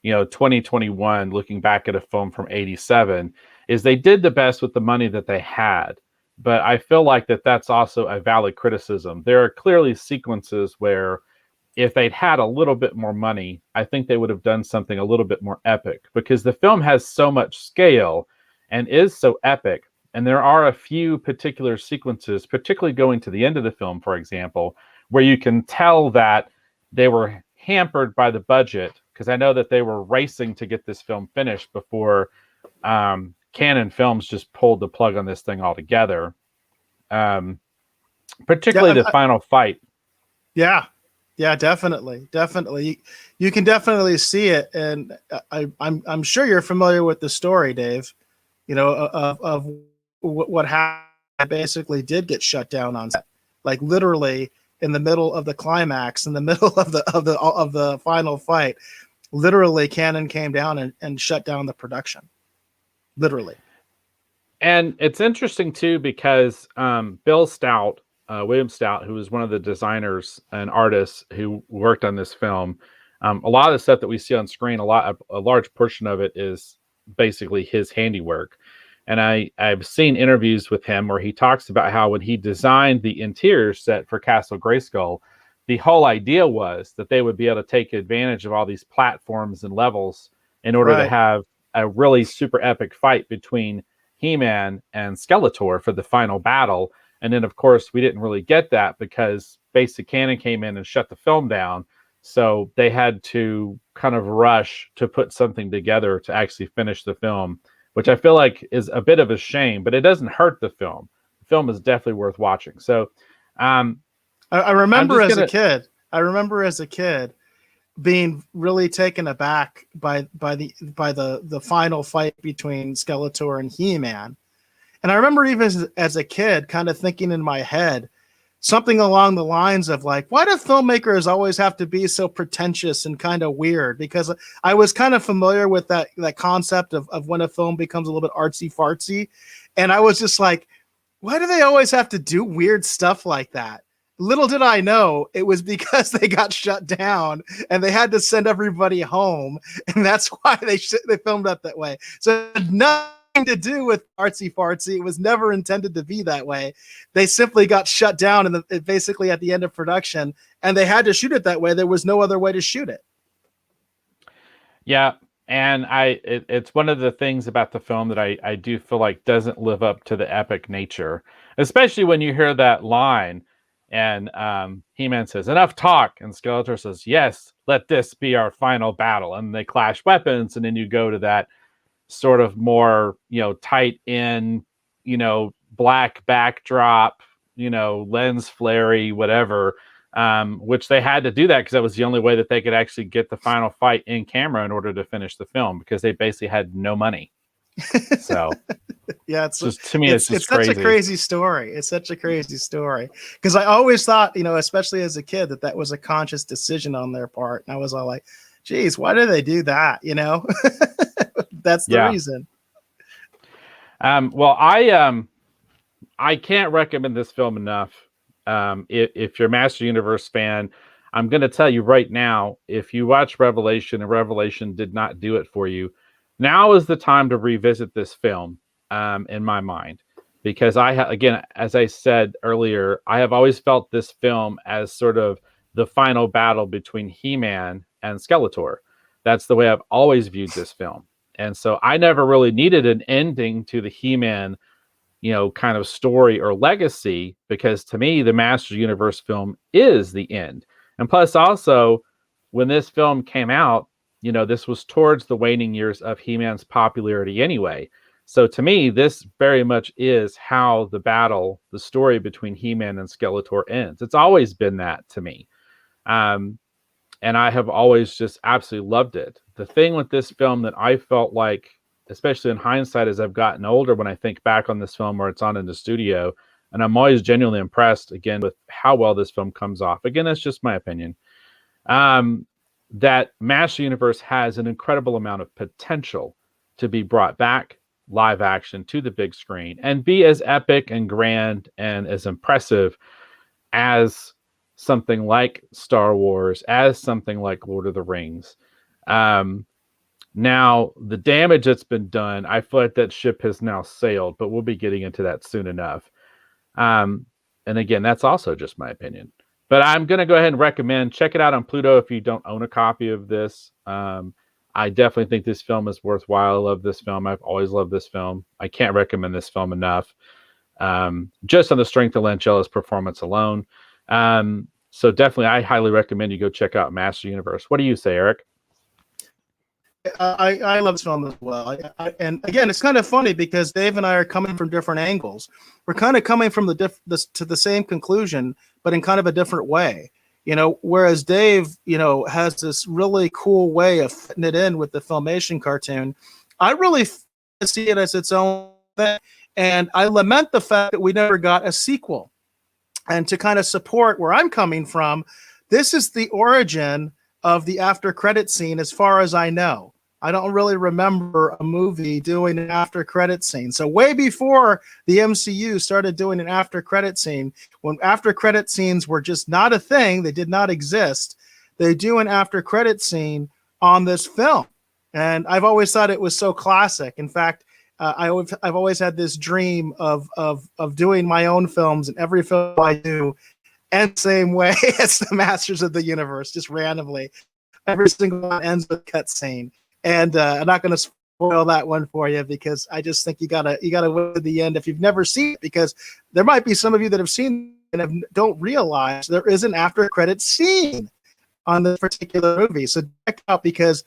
2021, looking back at a film from 87, is they did the best with the money that they had. But I feel like that's also a valid criticism. There are clearly sequences where if they'd had a little bit more money, I think they would have done something a little bit more epic, because the film has so much scale and is so epic. And there are a few particular sequences, particularly going to the end of the film, for example, where you can tell that they were hampered by the budget, because I know that they were racing to get this film finished before Canon Films just pulled the plug on this thing altogether. Particularly the final fight.
Yeah, definitely. You can definitely see it, and I'm sure you're familiar with the story, Dave. Of what happened. I basically did get shut down on set, like literally in the middle of the climax, in the middle of the final fight. Literally, Canon came down and shut down the production. Literally.
And it's interesting too, because Bill Stout, William Stout, who was one of the designers and artists who worked on this film, a lot of the stuff that we see on screen, a large portion of it is basically his handiwork. And I've seen interviews with him where he talks about how when he designed the interior set for Castle Grayskull, the whole idea was that they would be able to take advantage of all these platforms and levels in order to have a really super epic fight between He-Man and Skeletor for the final battle. And then, of course, we didn't really get that because Basic Canon came in and shut the film down. So they had to kind of rush to put something together to actually finish the film, which I feel like is a bit of a shame, but it doesn't hurt the film. The film is definitely worth watching. So
I I
I'm
remember
just
as a
gonna.
kid. I remember as a kid being really taken aback by the final fight between Skeletor and He-Man. And I remember even as a kid kind of thinking in my head something along the lines of like, why do filmmakers always have to be so pretentious and kind of weird? Because I was kind of familiar with that concept of when a film becomes a little bit artsy fartsy. And I was just like, why do they always have to do weird stuff like that? Little did I know it was because they got shut down and they had to send everybody home, and that's why they filmed it that way. So it had nothing to do with artsy fartsy. It was never intended to be that way. They simply got shut down and basically at the end of production, and they had to shoot it that way. There was no other way to shoot it.
Yeah, and it's one of the things about the film that I do feel like doesn't live up to the epic nature, especially when you hear that line and He-Man says, "Enough talk," and Skeletor says, "Yes, let this be our final battle," and they clash weapons, and then you go to that sort of more, tight in, black backdrop, lens flary, whatever, which they had to do that because that was the only way that they could actually get the final fight in camera in order to finish the film, because they basically had no money. So
yeah, it's
just, to me, it's
such
crazy.
a crazy story. It's such a crazy story because I always thought, especially as a kid, that was a conscious decision on their part, and I was all like, geez, why do they do that? That's the reason.
Well, I can't recommend this film enough. If you're a Master Universe fan, I'm going to tell you right now, if you watch Revelation and Revelation did not do it for you, now is the time to revisit this film, in my mind. Because again, as I said earlier, I have always felt this film as sort of the final battle between He-Man and Skeletor. That's the way I've always viewed this film. And so I never really needed an ending to the He-Man, kind of story or legacy, because to me, the Master Universe film is the end. And plus, also, when this film came out, this was towards the waning years of He-Man's popularity anyway. So to me, this very much is how the story between He-Man and Skeletor ends. It's always been that to me. And I have always just absolutely loved it. The thing with this film that I felt like, especially in hindsight, as I've gotten older, when I think back on this film where it's on in the studio, and I'm always genuinely impressed, again, with how well this film comes off. Again, that's just my opinion. That Master Universe has an incredible amount of potential to be brought back live action to the big screen and be as epic and grand and as impressive as something like Star Wars, as something like Lord of the Rings. Now, the damage that's been done, I feel like that ship has now sailed, but we'll be getting into that soon enough. And again, that's also just my opinion. But I'm going to go ahead and recommend, check it out on Pluto if you don't own a copy of this. I definitely think this film is worthwhile. I love this film. I've always loved this film. I can't recommend this film enough, just on the strength of Lancella's performance alone. So definitely, I highly recommend you go check out Master Universe. What do you say, Eric?
I love this film as well. And again, it's kind of funny because Dave and I are coming from different angles. We're kind of coming from to the same conclusion, but in kind of a different way. Whereas Dave, has this really cool way of fitting it in with the Filmation cartoon, I really see it as its own thing. And I lament the fact that we never got a sequel. And to kind of support where I'm coming from, this is the origin of the after credit scene, as far as I know. I don't really remember a movie doing an after credit scene. So way before the MCU started doing an after credit scene, when after credit scenes were just not a thing, they did not exist, they do an after credit scene on this film. And I've always thought it was so classic. In fact, I've always had this dream of doing my own films, and every film I do ends the same way as the Masters of the Universe, just randomly. Every single one ends with cutscene. And I'm not going to spoil that one for you because I just think you gotta wait to the end if you've never seen it, because there might be some of you that have seen it and don't realize there is an after credit scene on this particular movie. So check it out, because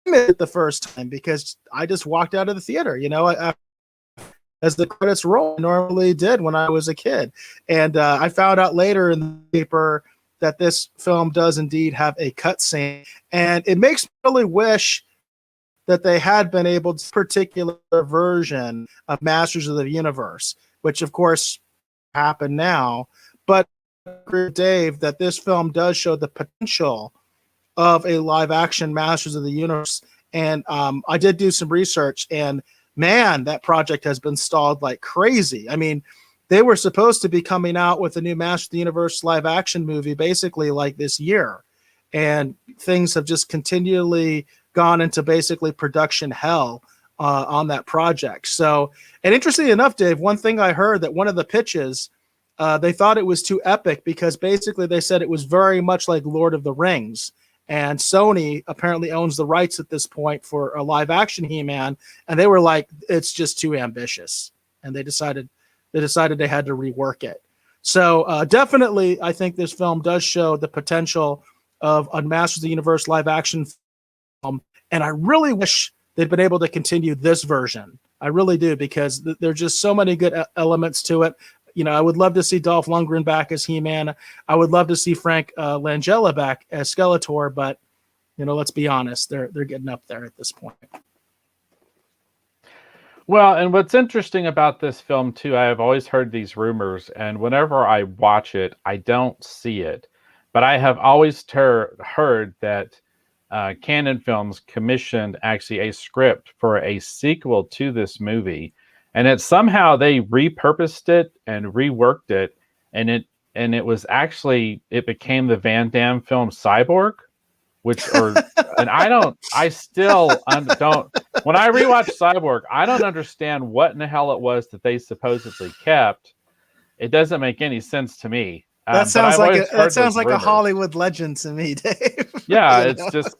I missed it the first time because I just walked out of the theater. as the credits roll. I normally did when I was a kid. And I found out later in the paper that this film does indeed have a cutscene. And it makes me really wish that they had been able to particular version of Masters of the Universe, which of course happened now. But Dave, that this film does show the potential of a live action Masters of the Universe. And I did do some research, and man, that project has been stalled like crazy. I mean, they were supposed to be coming out with a new Masters of the Universe live action movie basically like this year. And things have just continually gone into basically production hell on that project. So, and interestingly enough, Dave, one thing I heard that one of the pitches, they thought it was too epic because basically they said it was very much like Lord of the Rings. And Sony apparently owns the rights at this point for a live action He-Man. And they were like, it's just too ambitious. And they decided they had to rework it. So definitely, I think this film does show the potential of a Masters of the Universe live action film. And I really wish they'd been able to continue this version. I really do, because there's just so many good elements to it. You know, I would love to see Dolph Lundgren back as He-Man. I would love to see Frank Langella back as Skeletor, but you know, let's be honest, they're getting up there at this point.
Well, and what's interesting about this film too, I have always heard these rumors, and whenever I watch it, I don't see it. But I have always heard that Canon Films commissioned actually a script for a sequel to this movie, and that somehow they repurposed it and reworked it, and it was actually, it became the Van Damme film Cyborg, and I still don't. When I rewatch Cyborg, I don't understand what in the hell it was that they supposedly kept. It doesn't make any sense to me.
That sounds like a Hollywood legend to me, Dave.
Yeah, it's just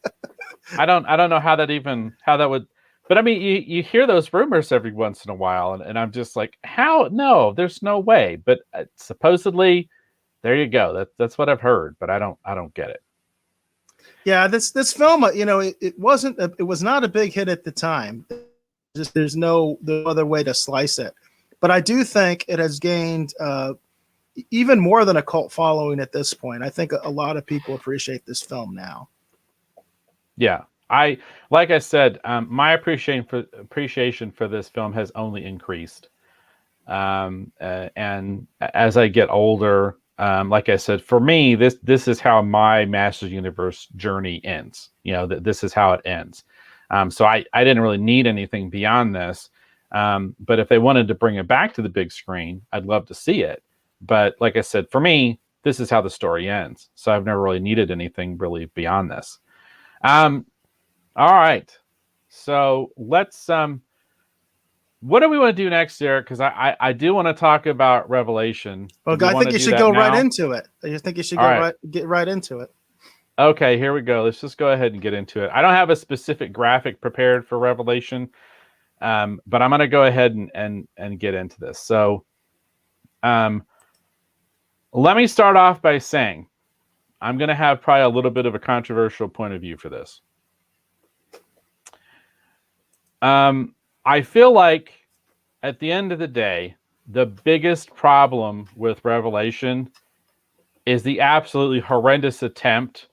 I don't know how that would. But I mean, you hear those rumors every once in a while, and I'm just like, how? No, there's no way. But supposedly, there you go. That's what I've heard, but I don't get it.
Yeah, this film, you know, it was not a big hit at the time. There's no other way to slice it. But I do think it has gained even more than a cult following at this point. I think a lot of people appreciate this film now.
Yeah, like I said, my appreciation for this film has only increased, and as I get older, like I said, for me, this is how my Masters Universe journey ends. You know, this is how it ends. So I didn't really need anything beyond this. But if they wanted to bring it back to the big screen, I'd love to see it. But like I said, for me, this is how the story ends. So I've never really needed anything really beyond this. All right. So let's what do we want to do next, Eric? Because I do want to talk about Revelation.
Well, I think you should go right into it. I think you should get right into it.
Okay, here we go. Let's just go ahead and get into it. I don't have a specific graphic prepared for Revelation, but I'm going to go ahead and get into this. So let me start off by saying I'm going to have probably a little bit of a controversial point of view for this. I feel like at the end of the day, the biggest problem with Revelation is the absolutely horrendous attempt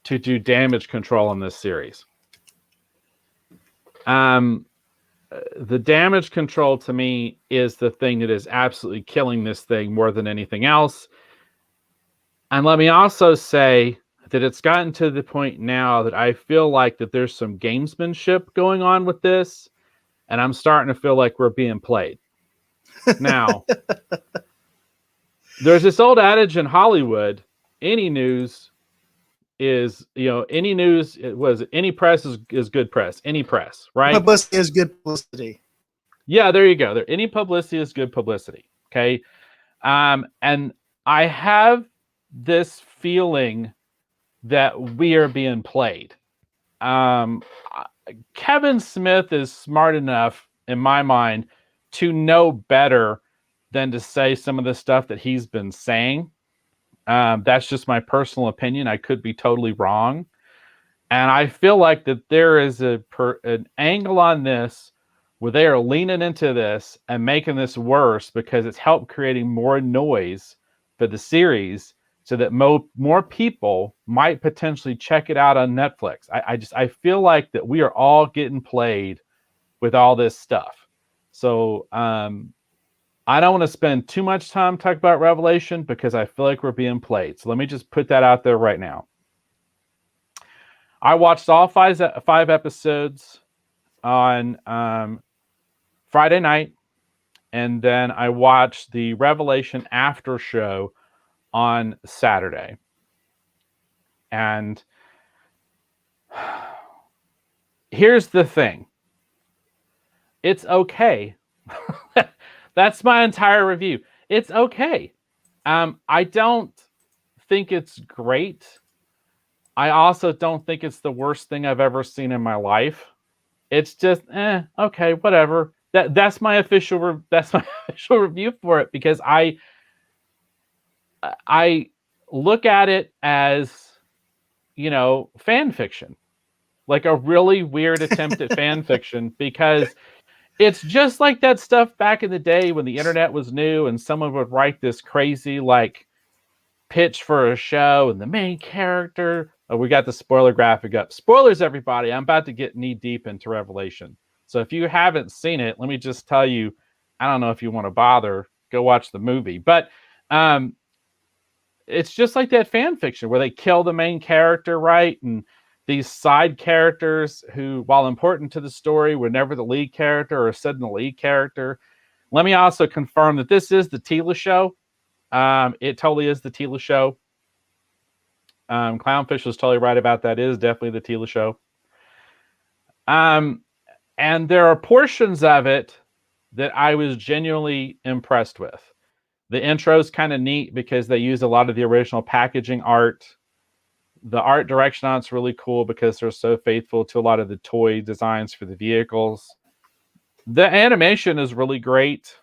to do damage control in this series. The damage control to me is the thing that is absolutely killing this thing more than anything else. And let me also say that it's gotten to the point now that I feel like that there's some gamesmanship going on with this, and I'm starting to feel like we're being played. Now, there's this old adage in Hollywood, any news is, any press is good press. Any press, right?
Publicity is good publicity.
Yeah, there you go. Any publicity is good publicity. Okay. And I have this feeling that we are being played. Kevin Smith is smart enough, in my mind, to know better than to say some of the stuff that he's been saying. That's just my personal opinion. I could be totally wrong. And I feel like that there is an angle on this where they are leaning into this and making this worse because it's helped creating more noise for the series so that more people might potentially check it out on Netflix. I feel like that we are all getting played with all this stuff. So I don't want to spend too much time talking about Revelation because I feel like we're being played. So let me just put that out there right now. I watched all five episodes on Friday night, and then I watched the Revelation after show on Saturday. And here's the thing. It's okay. That's my entire review. It's okay. I don't think it's great. I also don't think it's the worst thing I've ever seen in my life. It's just, okay, whatever. That's my official review for it, because I look at it as, fan fiction, like a really weird attempt at fan fiction, because it's just like that stuff back in the day when the internet was new and someone would write this crazy like pitch for a show and the main character. Oh, we got the spoiler graphic up. Spoilers, everybody. I'm about to get knee deep into Revelation. So if you haven't seen it, let me just tell you, I don't know if you want to bother, go watch the movie. But it's just like that fan fiction where they kill the main character, right? And these side characters who, while important to the story, were never the lead character or said in the lead character. Let me also confirm that this is the Tila show. It totally is the Tila show. Clownfish was totally right about that. It is definitely the Tila show. And there are portions of it that I was genuinely impressed with. The intro is kind of neat because they use a lot of the original packaging art. The art direction on it's really cool because they're so faithful to a lot of the toy designs for the vehicles. The animation is really great.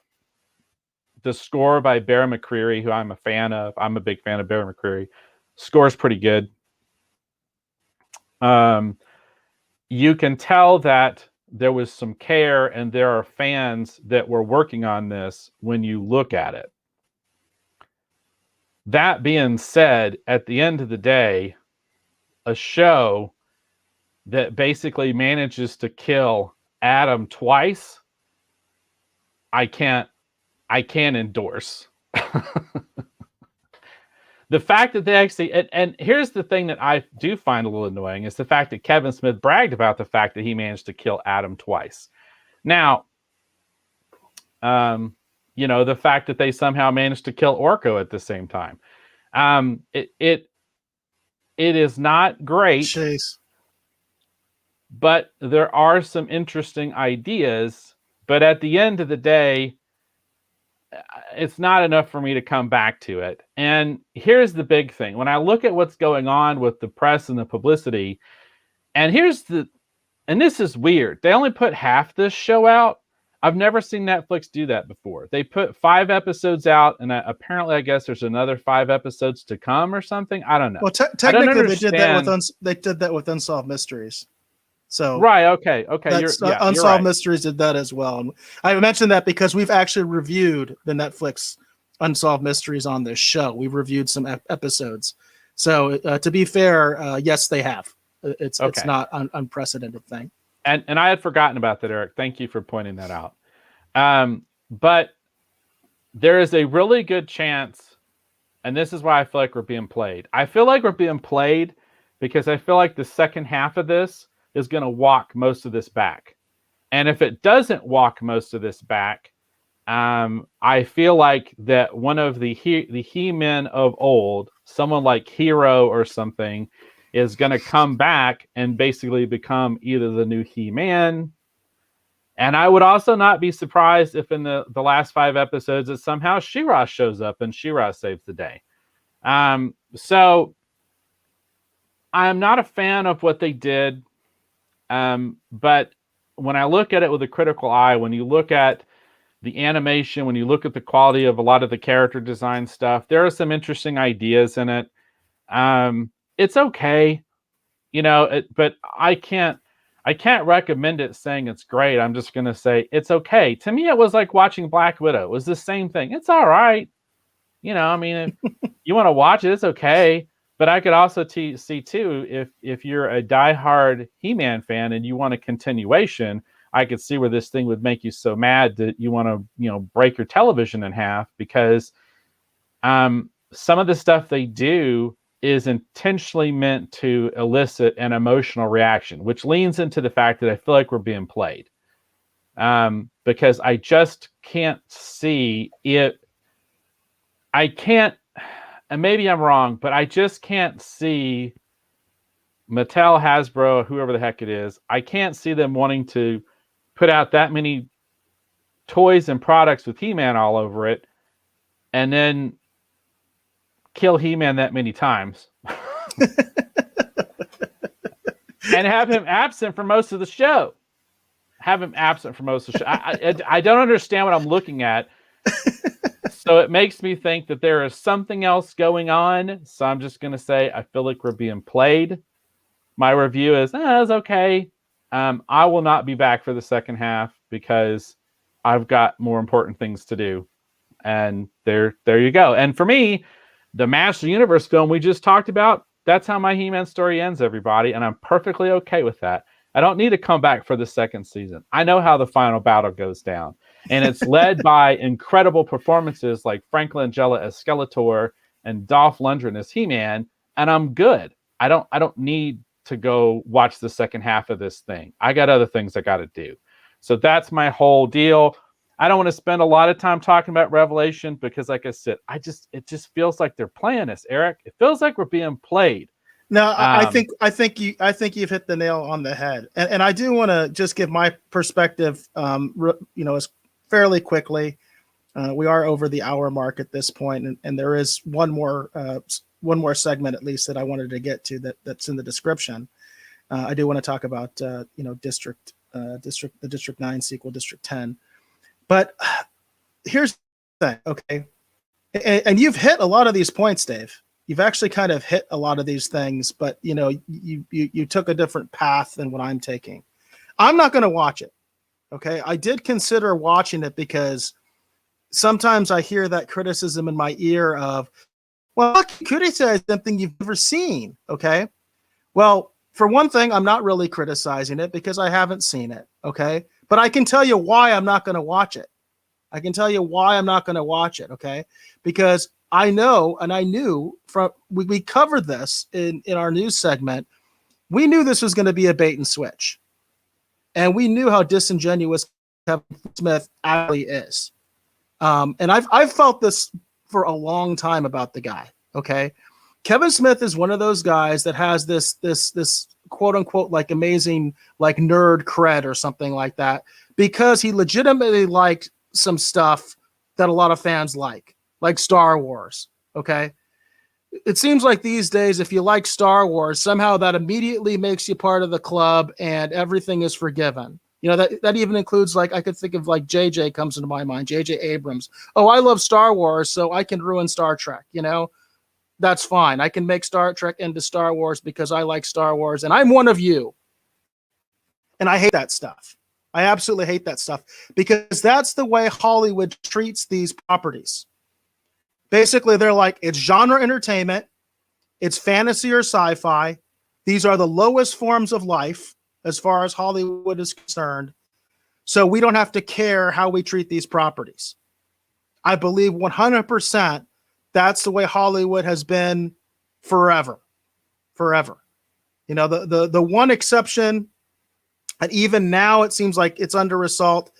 The score by Bear McCreary, who I'm a fan of. I'm a big fan of Bear McCreary. Score's pretty good. You can tell that there was some care and there are fans that were working on this when you look at it. That being said, at the end of the day, a show that basically manages to kill Adam twice, I can't endorse. The fact that they actually, and here's the thing that I do find a little annoying, is the fact that Kevin Smith bragged about the fact that he managed to kill Adam twice. Now, the fact that they somehow managed to kill Orko at the same time. It is not great.
Chase.
But there are some interesting ideas. But at the end of the day, it's not enough for me to come back to it. And here's the big thing. When I look at what's going on with the press and the publicity, and this is weird. They only put half this show out. I've never seen Netflix do that before. They put 5 episodes out, and apparently, I guess there's another 5 episodes to come or something. I don't know.
Well, technically, they did that with Unsolved Mysteries. So
right, okay.
Unsolved
right.
Mysteries did that as well. And I mentioned that because we've actually reviewed the Netflix Unsolved Mysteries on this show. We've reviewed some episodes. So to be fair, yes, they have. It's not an unprecedented thing.
And I had forgotten about that, Eric. Thank you for pointing that out. But there is a really good chance, and this is why I feel like we're being played. I feel like we're being played because I feel like the second half of this is going to walk most of this back. And if it doesn't walk most of this back, I feel like that one of the He-Men of old, someone like Hero or something, is going to come back and basically become either the new He-Man. And I would also not be surprised if in the last 5 episodes that somehow She-Ra shows up and She-Ra saves the day. So I'm not a fan of what they did. But when I look at it with a critical eye, when you look at the animation, when you look at the quality of a lot of the character design stuff, there are some interesting ideas in it. It's okay, but I can't I can't recommend it saying it's great. I'm just going to say it's okay. To me, it was like watching Black Widow. It was the same thing. It's all right. I mean, if you want to watch it, it's okay. But I could also see too, if you're a diehard He-Man fan and you want a continuation, I could see where this thing would make you so mad that you want to, break your television in half, because some of the stuff they do is intentionally meant to elicit an emotional reaction, which leans into the fact that I feel like we're being played. Because I just can't see it. I can't, and maybe I'm wrong, but I just can't see Mattel, Hasbro, whoever the heck it is. I can't see them wanting to put out that many toys and products with He-Man all over it and then kill He-Man that many times and have him absent for most of the show. I don't understand what I'm looking at. So it makes me think that there is something else going on. So I'm just going to say I feel like we're being played. My review is, it's okay. I will not be back for the second half because I've got more important things to do. And there you go. And for me, the Master Universe film we just talked about, that's how my He-Man story ends, everybody. And I'm perfectly okay with that. I don't need to come back for the second season. I know how the final battle goes down. And it's led by incredible performances like Frank Langella as Skeletor and Dolph Lundgren as He-Man. And I'm good. I don't need to go watch the second half of this thing. I got other things I got to do. So that's my whole deal. I don't want to spend a lot of time talking about Revelation because, like I said, it just feels like they're playing us, Eric. It feels like we're being played.
No, I think you've hit the nail on the head, and I do want to just give my perspective. As fairly quickly, we are over the hour mark at this point, and there is one more segment at least that I wanted to get to that's in the description. I do want to talk about the District 9 sequel, District 10. But here's the thing, okay? And you've hit a lot of these points, Dave. You've actually kind of hit a lot of these things, but you took a different path than what I'm taking. I'm not going to watch it, okay? I did consider watching it because sometimes I hear that criticism in my ear of, well, how can you criticize something you've never seen, okay? Well, for one thing, I'm not really criticizing it because I haven't seen it, okay? But I can tell you why I'm not going to watch it. Okay? Because I know, and I knew from we covered this in our news segment. We knew this was going to be a bait and switch, and we knew how disingenuous Kevin Smith actually is. And I've felt this for a long time about the guy. Okay, Kevin Smith is one of those guys that has this quote unquote like amazing like nerd cred or something like that because he legitimately liked some stuff that a lot of fans like Star Wars. Okay. It seems like these days, if you like Star Wars, somehow that immediately makes you part of the club and everything is forgiven. That even includes, like, I could think of like JJ comes into my mind, JJ Abrams. Oh, I love Star Wars, so I can ruin Star Trek. That's fine. I can make Star Trek into Star Wars because I like Star Wars and I'm one of you. And I hate that stuff. I absolutely hate that stuff because that's the way Hollywood treats these properties. Basically, they're like, it's genre entertainment, it's fantasy or sci-fi. These are the lowest forms of life as far as Hollywood is concerned. So we don't have to care how we treat these properties. I believe 100% that's the way Hollywood has been forever. The one exception, and even now it seems like it's under assault,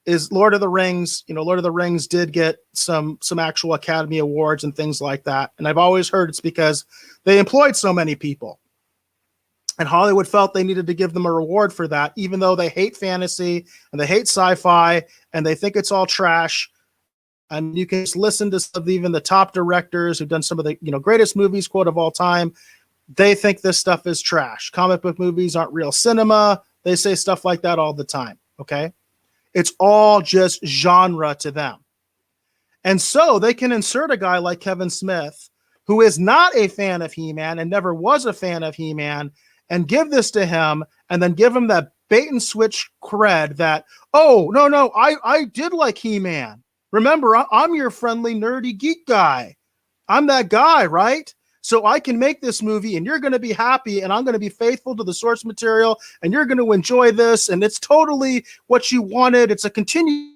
is Lord of the Rings. Lord of the Rings did get some actual Academy Awards and things like that. And I've always heard it's because they employed so many people. And Hollywood felt they needed to give them a reward for that, even though they hate fantasy and they hate sci-fi and they think it's all trash. And you can just listen to some of even the top directors who've done some of the greatest movies, quote, of all time. They think this stuff is trash. Comic book movies aren't real cinema. They say stuff like that all the time. Okay. It's all just genre to them. And so they can insert a guy like Kevin Smith, who is not a fan of He-Man and never was a fan of He-Man, and give this to him and then give him that bait and switch cred that, oh, no, I did like He-Man. Remember, I'm your friendly, nerdy geek guy. I'm that guy, right? So I can make this movie and you're going to be happy and I'm going to be faithful to the source material and you're going to enjoy this. And it's totally what you wanted. It's a continuation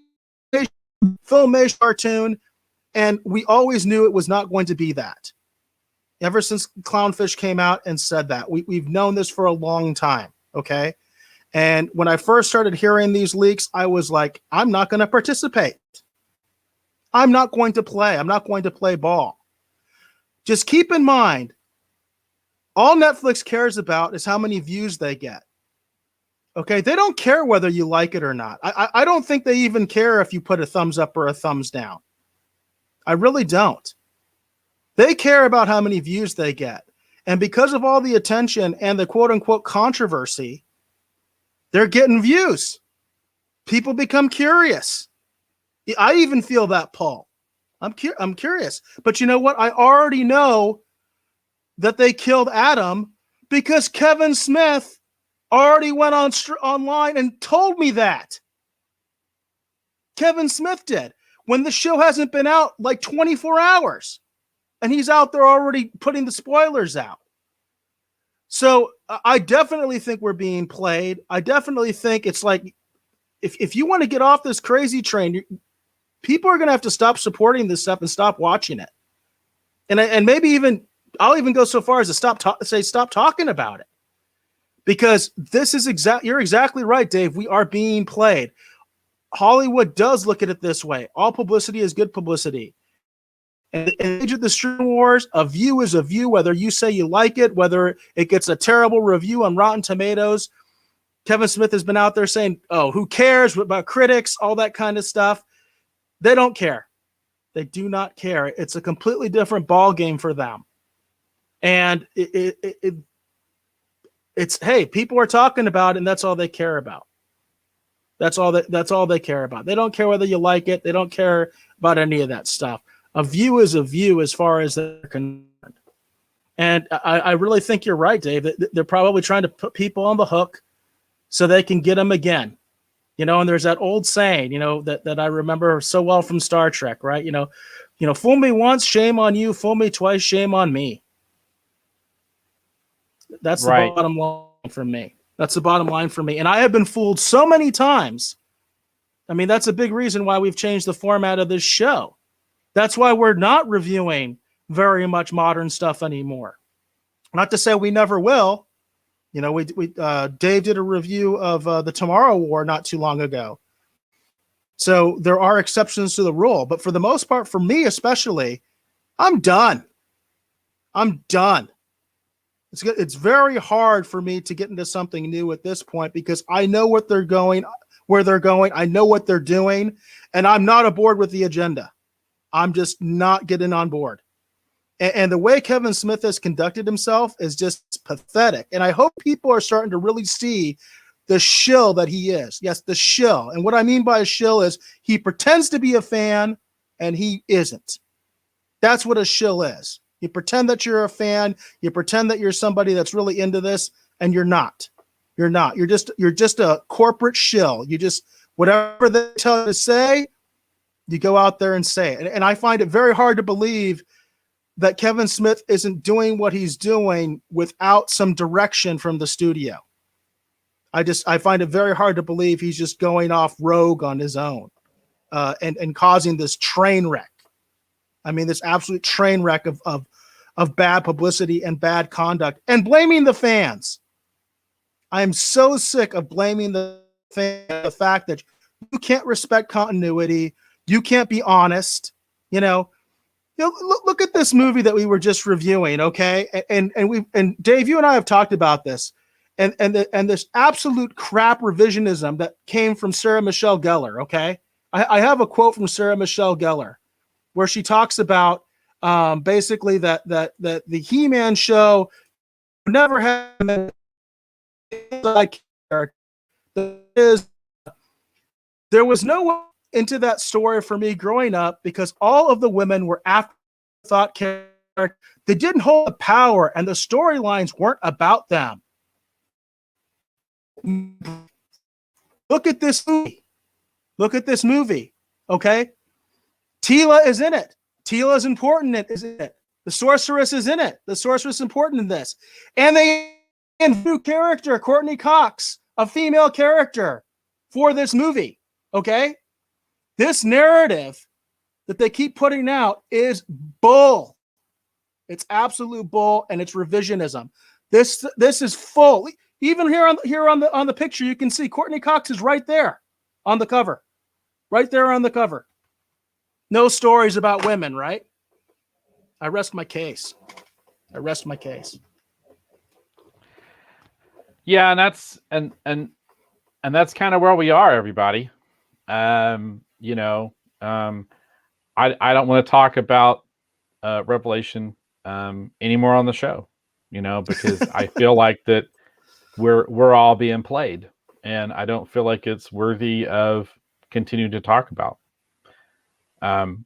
filmation cartoon. And we always knew it was not going to be that. Ever since Clownfish came out and said that, we've known this for a long time. Okay. And when I first started hearing these leaks, I was like, I'm not going to participate. I'm not going to play. I'm not going to play ball. Just keep in mind, all Netflix cares about is how many views they get. Okay. They don't care whether you like it or not. I don't think they even care if you put a thumbs up or a thumbs down. I really don't. They care about how many views they get. And because of all the attention and the quote unquote controversy, they're getting views. People become curious. I even feel that pull. I'm curious. But you know what? I already know that they killed Adam because Kevin Smith already went online and told me that. Kevin Smith did. When the show hasn't been out like 24 hours. And he's out there already putting the spoilers out. So I definitely think we're being played. I definitely think it's like, if you want to get off this crazy train, people are going to have to stop supporting this stuff and stop watching it. And maybe even, I'll even go so far as to stop talking about it. Because this is you're exactly right, Dave. We are being played. Hollywood does look at it this way. All publicity is good publicity. And in the age of the stream wars, a view is a view, whether you say you like it, whether it gets a terrible review on Rotten Tomatoes. Kevin Smith has been out there saying, oh, who cares about critics, all that kind of stuff. They don't care. They do not care. It's a completely different ball game for them. And it's, hey, people are talking about it, and that's all they care about. That's all they care about. They don't care whether you like it. They don't care about any of that stuff. A view is a view as far as they're concerned. And I really think you're right, Dave. They're probably trying to put people on the hook so they can get them again. You know, and there's that old saying, you know, that I remember so well from Star Trek, right? You know, fool me once, shame on you. Fool me twice, shame on me. That's the bottom line for me. That's the bottom line for me. And I have been fooled so many times. I mean, that's a big reason why we've changed the format of this show. That's why we're not reviewing very much modern stuff anymore. Not to say we never will. You know, Dave did a review of the Tomorrow War not too long ago. So there are exceptions to the rule. But for the most part, for me especially, I'm done. I'm done. It's very hard for me to get into something new at this point because I know what they're going, where they're going. I know what they're doing, and I'm not aboard with the agenda. I'm just not getting on board. And the way Kevin Smith has conducted himself is just pathetic. And I hope people are starting to really see the shill that he is. Yes, the shill. And what I mean by a shill is he pretends to be a fan and he isn't. That's what a shill is. You pretend that you're a fan. You pretend that you're somebody that's really into this, and you're not. You're not. You're just a corporate shill. You just, whatever they tell you to say, you go out there and say it. And I find it very hard to believe that Kevin Smith isn't doing what he's doing without some direction from the studio. I find it very hard to believe he's just going off rogue on his own and causing this train wreck. I mean, this absolute train wreck of bad publicity and bad conduct and blaming the fans. I am so sick of blaming the fact that you can't respect continuity. You can't be honest. Look at this movie that we were just reviewing. Okay. And Dave, you and I have talked about this and this absolute crap revisionism that came from Sarah Michelle Gellar. Okay. I have a quote from Sarah Michelle Gellar where she talks about basically that the He-Man show never had like there was no one into that story for me growing up because all of the women were afterthought characters. They didn't hold the power and the storylines weren't about them. Look at this movie. Look at this movie. Okay. Tila is in it. Tila is important in it. The sorceress is in it. The sorceress is important in this. And they a new character, Courtney Cox, a female character for this movie. Okay. This narrative that they keep putting out is bull. It's absolute bull, and it's revisionism. This is full. Even here on the picture, you can see Courtney Cox is right there on the cover. Right there on the cover. No stories about women, right? I rest my case.
Yeah, and that's that's kind of where we are, everybody. I don't want to talk about Revelation anymore on the show, because I feel like that we're all being played, and I don't feel like it's worthy of continuing to talk about.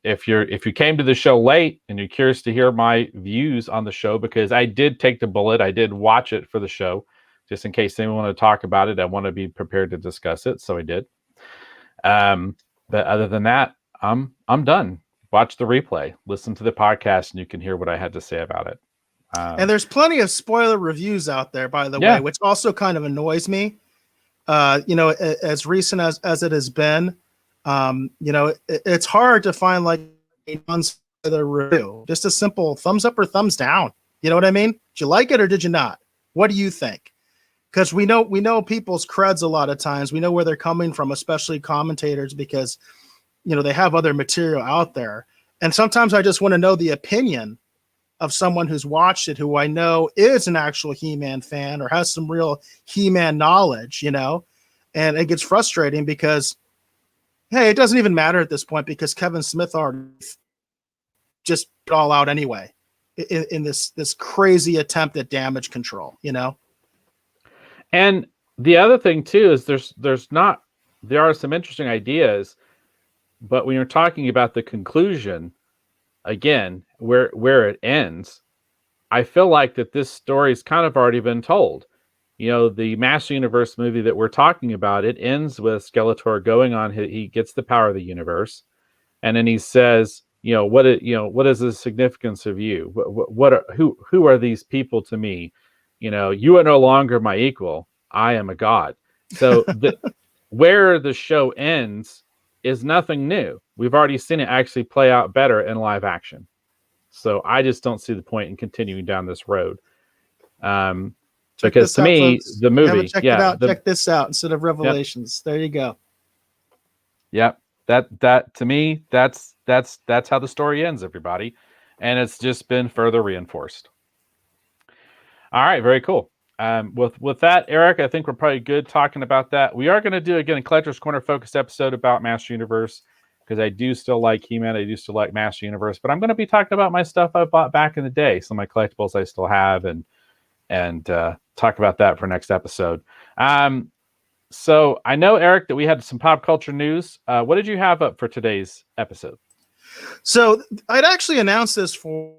If you came to the show late and you're curious to hear my views on the show, because I did take the bullet, I did watch it for the show, just in case anyone wanted to talk about it. I want to be prepared to discuss it, so I did. But other than that, I'm done. Watch the replay, listen to the podcast, and you can hear what I had to say about it.
And there's plenty of spoiler reviews out there, by the way, which also kind of annoys me. As recent as it has been, it's hard to find like a non-spoiler review. Just a simple thumbs up or thumbs down. You know what I mean? Did you like it or did you not? What do you think? Because we know people's creds a lot of times. We know where they're coming from, especially commentators, because they have other material out there. And sometimes I just want to know the opinion of someone who's watched it, who I know is an actual He-Man fan or has some real He-Man knowledge, and it gets frustrating because, hey, it doesn't even matter at this point because Kevin Smith already just put it all out anyway in this crazy attempt at damage control,
And the other thing too is there are some interesting ideas, but when you're talking about the conclusion, again, where it ends, I feel like that this story's kind of already been told. The Master Universe movie that we're talking about, it ends with Skeletor going on. He gets the power of the universe, and then he says, what is the significance of you? Who are these people to me? You are no longer my equal. I am a god. So where the show ends is nothing new. We've already seen it actually play out better in live action. So I just don't see the point in continuing down this road. Because to me, folks, the movie,
check this out instead of Revelations. Yep. There you go.
Yep. That to me, that's how the story ends, everybody. And it's just been further reinforced. All right, very cool. With that, Eric, I think we're probably good talking about that. We are going to do, again, a Collector's Corner focused episode about Master Universe, because I do still like He-Man. I do still like Master Universe, but I'm going to be talking about my stuff I bought back in the day, some of my collectibles I still have, and talk about that for next episode. So I know, Eric, that we had some pop culture news. What did you have up for today's episode?
So I'd actually announced this for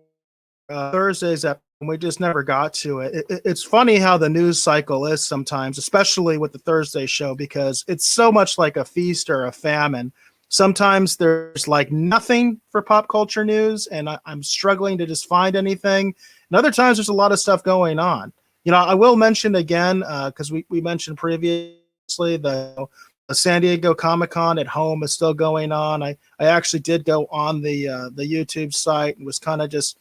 Thursday's episode, and we just never got to it. It's funny how the news cycle is sometimes, especially with the Thursday show, because it's so much like a feast or a famine. Sometimes there's like nothing for pop culture news, and I'm struggling to just find anything. And other times there's a lot of stuff going on. I will mention again, because we mentioned previously, the San Diego Comic-Con at home is still going on. I actually did go on the YouTube site and was kind of just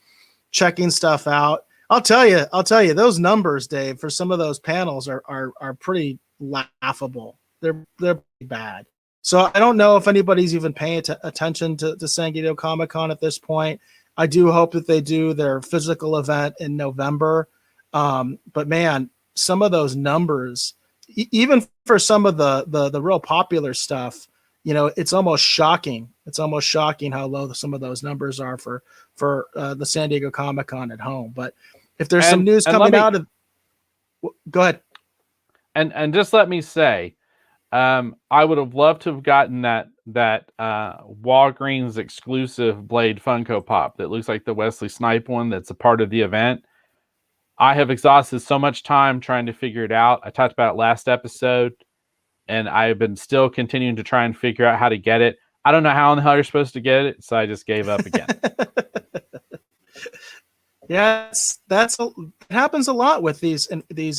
checking stuff out. I'll tell you, those numbers, Dave, for some of those panels are pretty laughable. They're pretty bad. So I don't know if anybody's even paying attention to San Diego Comic-Con at this point. I do hope that they do their physical event in November. But man, some of those numbers, even for some of the real popular stuff, it's almost shocking. It's almost shocking how low some of those numbers are for the San Diego Comic-Con at home. But if there's some news coming out of, go ahead.
And just let me say, I would have loved to have gotten that Walgreens exclusive Blade Funko Pop that looks like the Wesley Snipe one that's a part of the event. I have exhausted so much time trying to figure it out. I talked about it last episode, and I've been still continuing to try and figure out how to get it. I don't know how in the hell you're supposed to get it, so I just gave up again.
Yeah, it happens a lot with these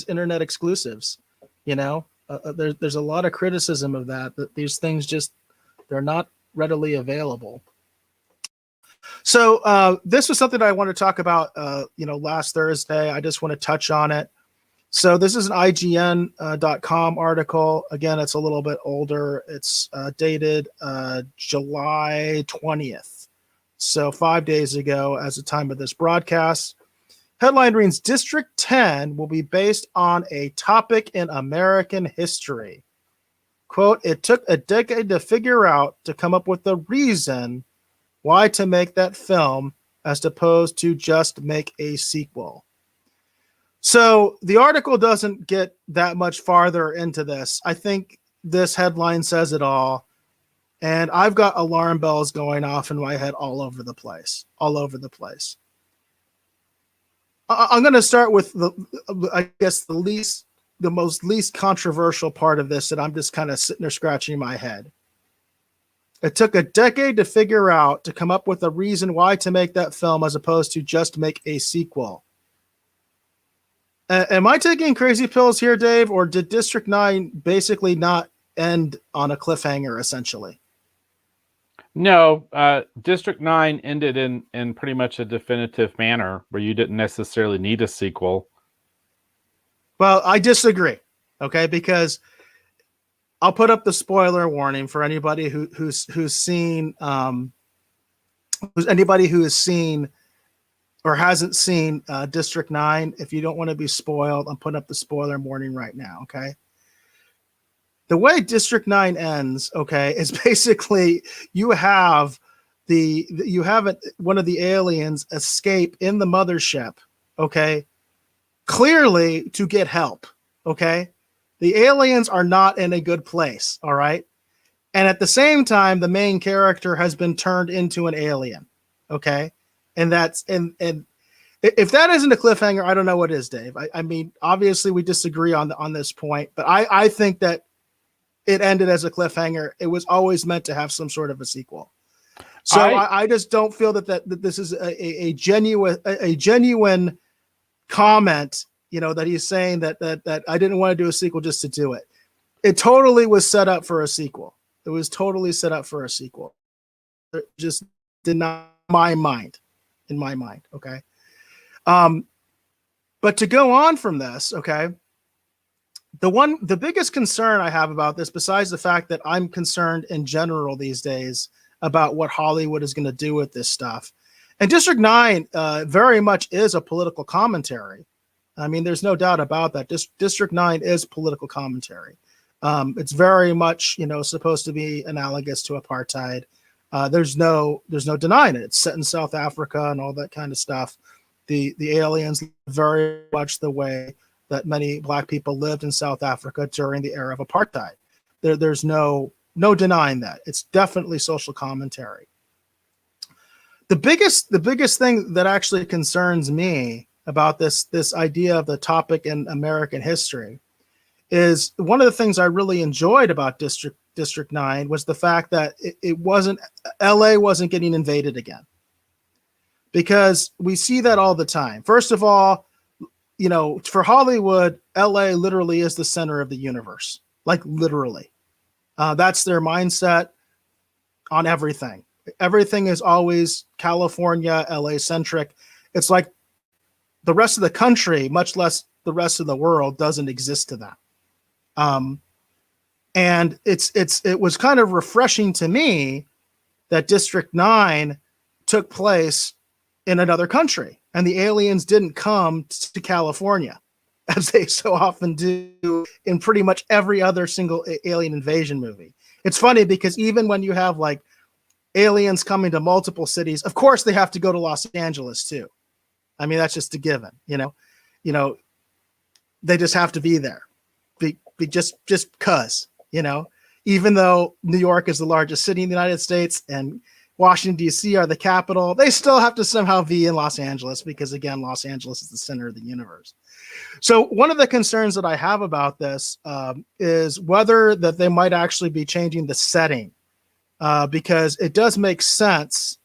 internet exclusives. There's a lot of criticism of that these things they're not readily available. So this was something I want to talk about. Last Thursday, I just want to touch on it. So this is an IGN.com article. Again, it's a little bit older. It's dated July 20th. So 5 days ago, as the time of this broadcast. Headline reads, District 10 will be based on a topic in American history. Quote, it took a decade to figure out to come up with a reason why to make that film as opposed to just make a sequel. So the article doesn't get that much farther into this. I think this headline says it all. And I've got alarm bells going off in my head all over the place. I'm going to start with the most least controversial part of this that I'm just kind of sitting there scratching my head. It took a decade to figure out to come up with a reason why to make that film as opposed to just make a sequel. Am I taking crazy pills here, Dave, or did District 9 basically not end on a cliffhanger, essentially?
No, District 9 ended in pretty much a definitive manner where you didn't necessarily need a sequel.
Well, I disagree, okay, because I'll put up the spoiler warning for anybody who's seen anybody who has seen or hasn't seen District 9. If you don't want to be spoiled, I'm putting up the spoiler warning right now, okay? The way District 9 ends, okay, is basically you have one of the aliens escape in the mothership, okay, clearly to get help, okay? The aliens are not in a good place, all right? And at the same time, the main character has been turned into an alien, okay? And if that isn't a cliffhanger, I don't know what is, Dave. I mean, obviously we disagree on this point, but I think that it ended as a cliffhanger. It was always meant to have some sort of a sequel. So I just don't feel that this is a genuine comment, that he's saying that I didn't want to do a sequel just to do it. It totally was set up for a sequel. It was totally set up for a sequel. It just did not in my mind. Okay. But to go on from this, okay, the biggest concern I have about this, besides the fact that I'm concerned in general these days about what Hollywood is going to do with this stuff, and District 9 very much is a political commentary. I mean, there's no doubt about that. District 9 is political commentary. It's very much, supposed to be analogous to apartheid. There's no denying it. It's set in South Africa and all that kind of stuff. The aliens very much the way that many Black people lived in South Africa during the era of apartheid. There's no denying that. It's definitely social commentary. The biggest thing that actually concerns me about this idea of the topic in American history is one of the things I really enjoyed about District 9 was the fact that LA wasn't getting invaded again. Because we see that all the time. First of all, for Hollywood, LA literally is the center of the universe. Like literally. That's their mindset on everything. Everything is always California, LA centric. It's like the rest of the country, much less the rest of the world, doesn't exist to that. And it was kind of refreshing to me that District 9 took place in another country and the aliens didn't come to California as they so often do in pretty much every other single alien invasion movie. It's funny because even when you have like aliens coming to multiple cities, of course they have to go to Los Angeles too. I mean, that's just a given, they just have to be there. Be just cause, even though New York is the largest city in the United States and Washington, D.C. are the capital, they still have to somehow be in Los Angeles because, again, Los Angeles is the center of the universe. So one of the concerns that I have about this is whether that they might actually be changing the setting, because it does make sense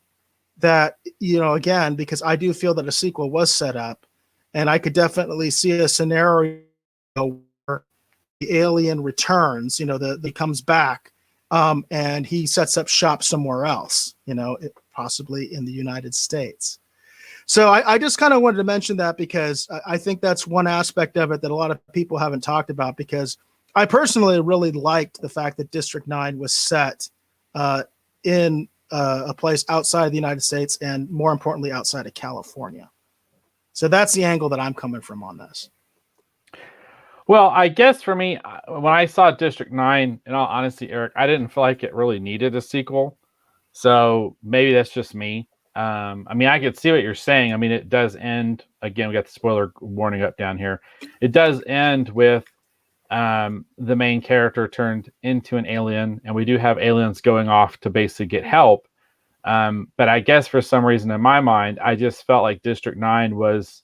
that, again, because I do feel that a sequel was set up, and I could definitely see a scenario where the alien returns, he comes back, and he sets up shop somewhere else, possibly in the United States. So I just kind of wanted to mention that because I think that's one aspect of it that a lot of people haven't talked about, because I personally really liked the fact that District 9 was set in a place outside the United States, and more importantly, outside of California. So that's the angle that I'm coming from on this.
Well, I guess for me, when I saw District 9, in all honesty, Eric, I didn't feel like it really needed a sequel. So maybe that's just me. I mean, I could see what you're saying. I mean, it does end, again, we got the spoiler warning up down here. It does end with the main character turned into an alien, and we do have aliens going off to basically get help. But I guess for some reason in my mind, I just felt like District 9 was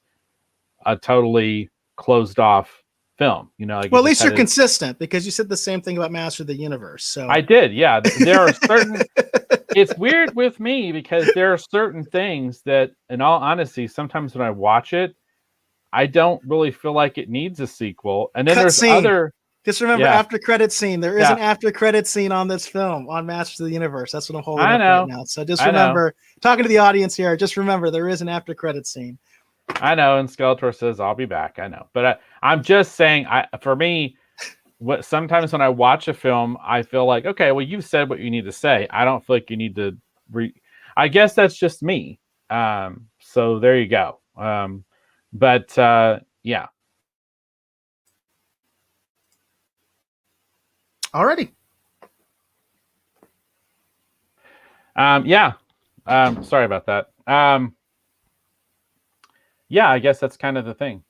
a totally closed off film. Like,
well, at least you're consistent, because you said the same thing about Master of the Universe. So
I did, yeah. There are certain it's weird with me because there are certain things that, in all honesty, sometimes when I watch it, I don't really feel like it needs a sequel. And then there's other.
Just remember, after credit scene. There is an after credit scene on this film, on Masters of the Universe. That's what I'm holding up right now. So just remember, talking to the audience here, just remember there is an after credit scene.
I know, and Skeletor says, "I'll be back." I know, but I'm just saying. For me, sometimes when I watch a film, I feel like, okay, well, you've said what you need to say. I don't feel like you need to. I guess that's just me. So there you go. But yeah.
Alrighty.
Yeah. Sorry about that. Yeah, I guess that's kind of the thing.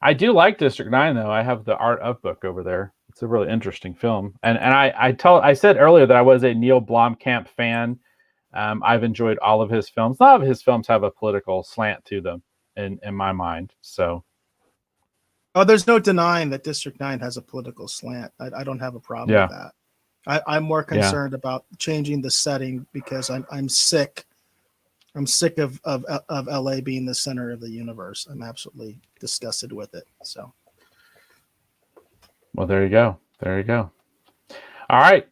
I do like District 9, though. I have the Art of book over there. It's a really interesting film. And I said earlier that I was a Neil Blomkamp fan. I've enjoyed all of his films. A lot of his films have a political slant to them in my mind. So.
Oh, there's no denying that District 9 has a political slant. I don't have a problem with that. I'm more concerned about changing the setting because I'm sick. I'm sick of LA being the center of the universe. I'm absolutely disgusted with it. So.
Well, there you go. There you go. All right.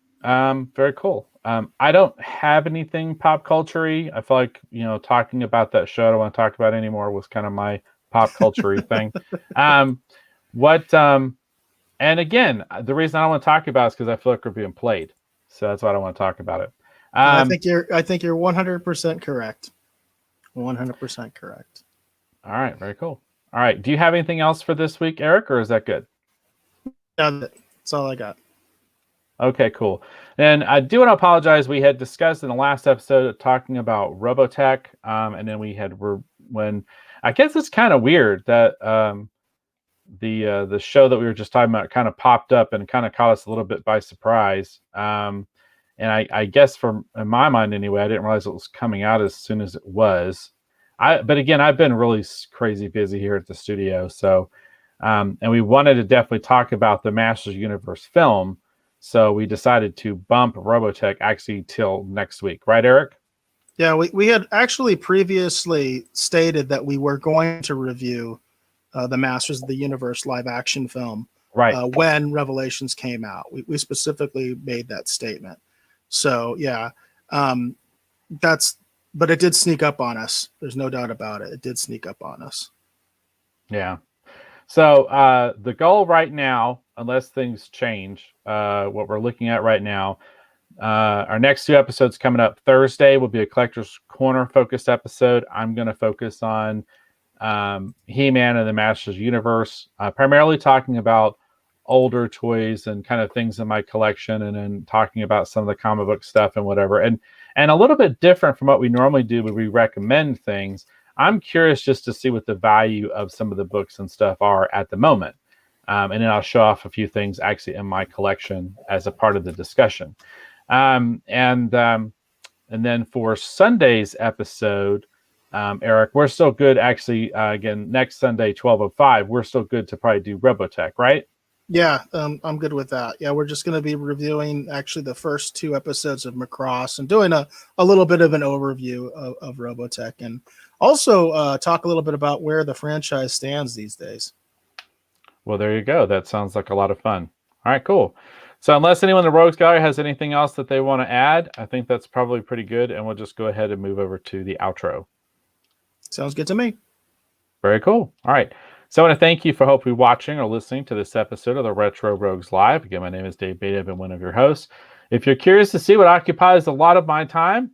Very cool. I don't have anything pop culture-y. I feel like, talking about that show I don't want to talk about anymore was kind of my pop culture-y thing. And again, the reason I don't want to talk about it is because I feel like we're being played. So that's why I don't want to talk about it.
I think you're 100% correct. 100% correct.
All right. Very cool. All right. Do you have anything else for this week, Eric, or is that good?
That's all I got.
Okay, cool. And I do want to apologize. We had discussed in the last episode talking about Robotech, and then we had when I guess it's kind of weird that the show that we were just talking about kind of popped up and kind of caught us a little bit by surprise. And I guess in my mind anyway, I didn't realize it was coming out as soon as it was. But again, I've been really crazy busy here at the studio. So, and we wanted to definitely talk about the Masters Universe film. So we decided to bump Robotech actually till next week. Right, Eric?
Yeah, we had actually previously stated that we were going to review the Masters of the Universe live action film when Revelations came out. We specifically made that statement. So yeah, but it did sneak up on us. There's no doubt about it. It did sneak up on us.
Yeah. So the goal right now, unless things change, what we're looking at right now, our next two episodes coming up Thursday will be a Collector's Corner focused episode. I'm going to focus on He-Man and the Masters Universe, primarily talking about older toys and kind of things in my collection, and then talking about some of the comic book stuff and whatever. And a little bit different from what we normally do when we recommend things. I'm curious just to see what the value of some of the books and stuff are at the moment. And then I'll show off a few things actually in my collection as a part of the discussion. And then for Sunday's episode, Eric, we're still good. Actually, again, next Sunday, 12:05, we're still good to probably do Robotech, right?
Yeah, I'm good with that. Yeah, we're just going to be reviewing actually the first 2 episodes of Macross and doing a little bit of an overview of Robotech, and also talk a little bit about where the franchise stands these days.
Well, there you go. That sounds like a lot of fun. All right, cool. So unless anyone in the Rogues Gallery has anything else that they want to add, I think that's probably pretty good. And we'll just go ahead and move over to the outro.
Sounds good to me.
Very cool. All right. So I want to thank you for hopefully watching or listening to this episode of the Retro Rogues Live. Again, my name is Dave Beta. I've been one of your hosts. If you're curious to see what occupies a lot of my time,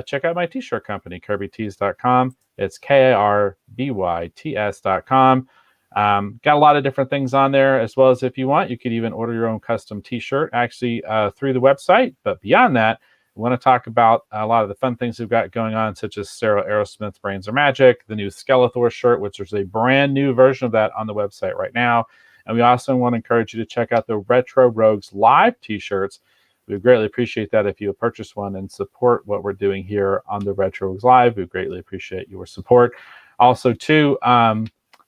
check out my t-shirt company, kirbytees.com. It's KIRBYTS.com. Got a lot of different things on there, as well as if you want, you could even order your own custom t-shirt actually through the website. But beyond that, we want to talk about a lot of the fun things we've got going on, such as Sarah Aerosmith's Brains Are Magic, the new Skeletor shirt, which is a brand new version of that on the website right now. And we also want to encourage you to check out the Retro Rogues Live t-shirts. We would greatly appreciate that if you would purchase one and support what we're doing here on the Retro Rogues Live. We greatly appreciate your support. Also, too,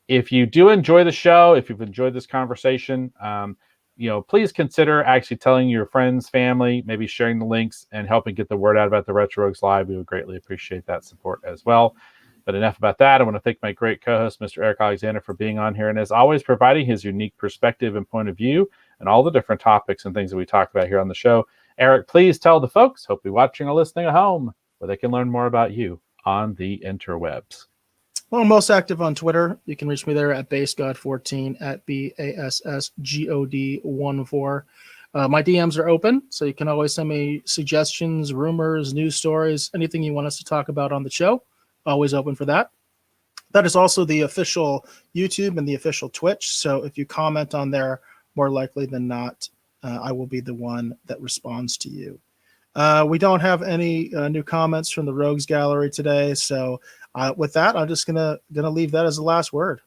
if you do enjoy the show, if you've enjoyed this conversation, please consider actually telling your friends, family, maybe sharing the links and helping get the word out about the Retro Rogues Live. We would greatly appreciate that support as well. But enough about that. I want to thank my great co-host, Mr. Eric Alexander, for being on here and as always providing his unique perspective and point of view and all the different topics and things that we talk about here on the show. Eric, please tell the folks, hopefully watching or listening at home, where they can learn more about you on the interwebs.
Well, I'm most active on Twitter. You can reach me there at BassGod14, at BASSGOD14. My DMs are open, so you can always send me suggestions, rumors, news stories, anything you want us to talk about on the show. Always open for that. That is also the official YouTube and the official Twitch. So if you comment on there, more likely than not, I will be the one that responds to you. We don't have any new comments from the Rogues Gallery today, so with that, I'm just gonna leave that as the last word.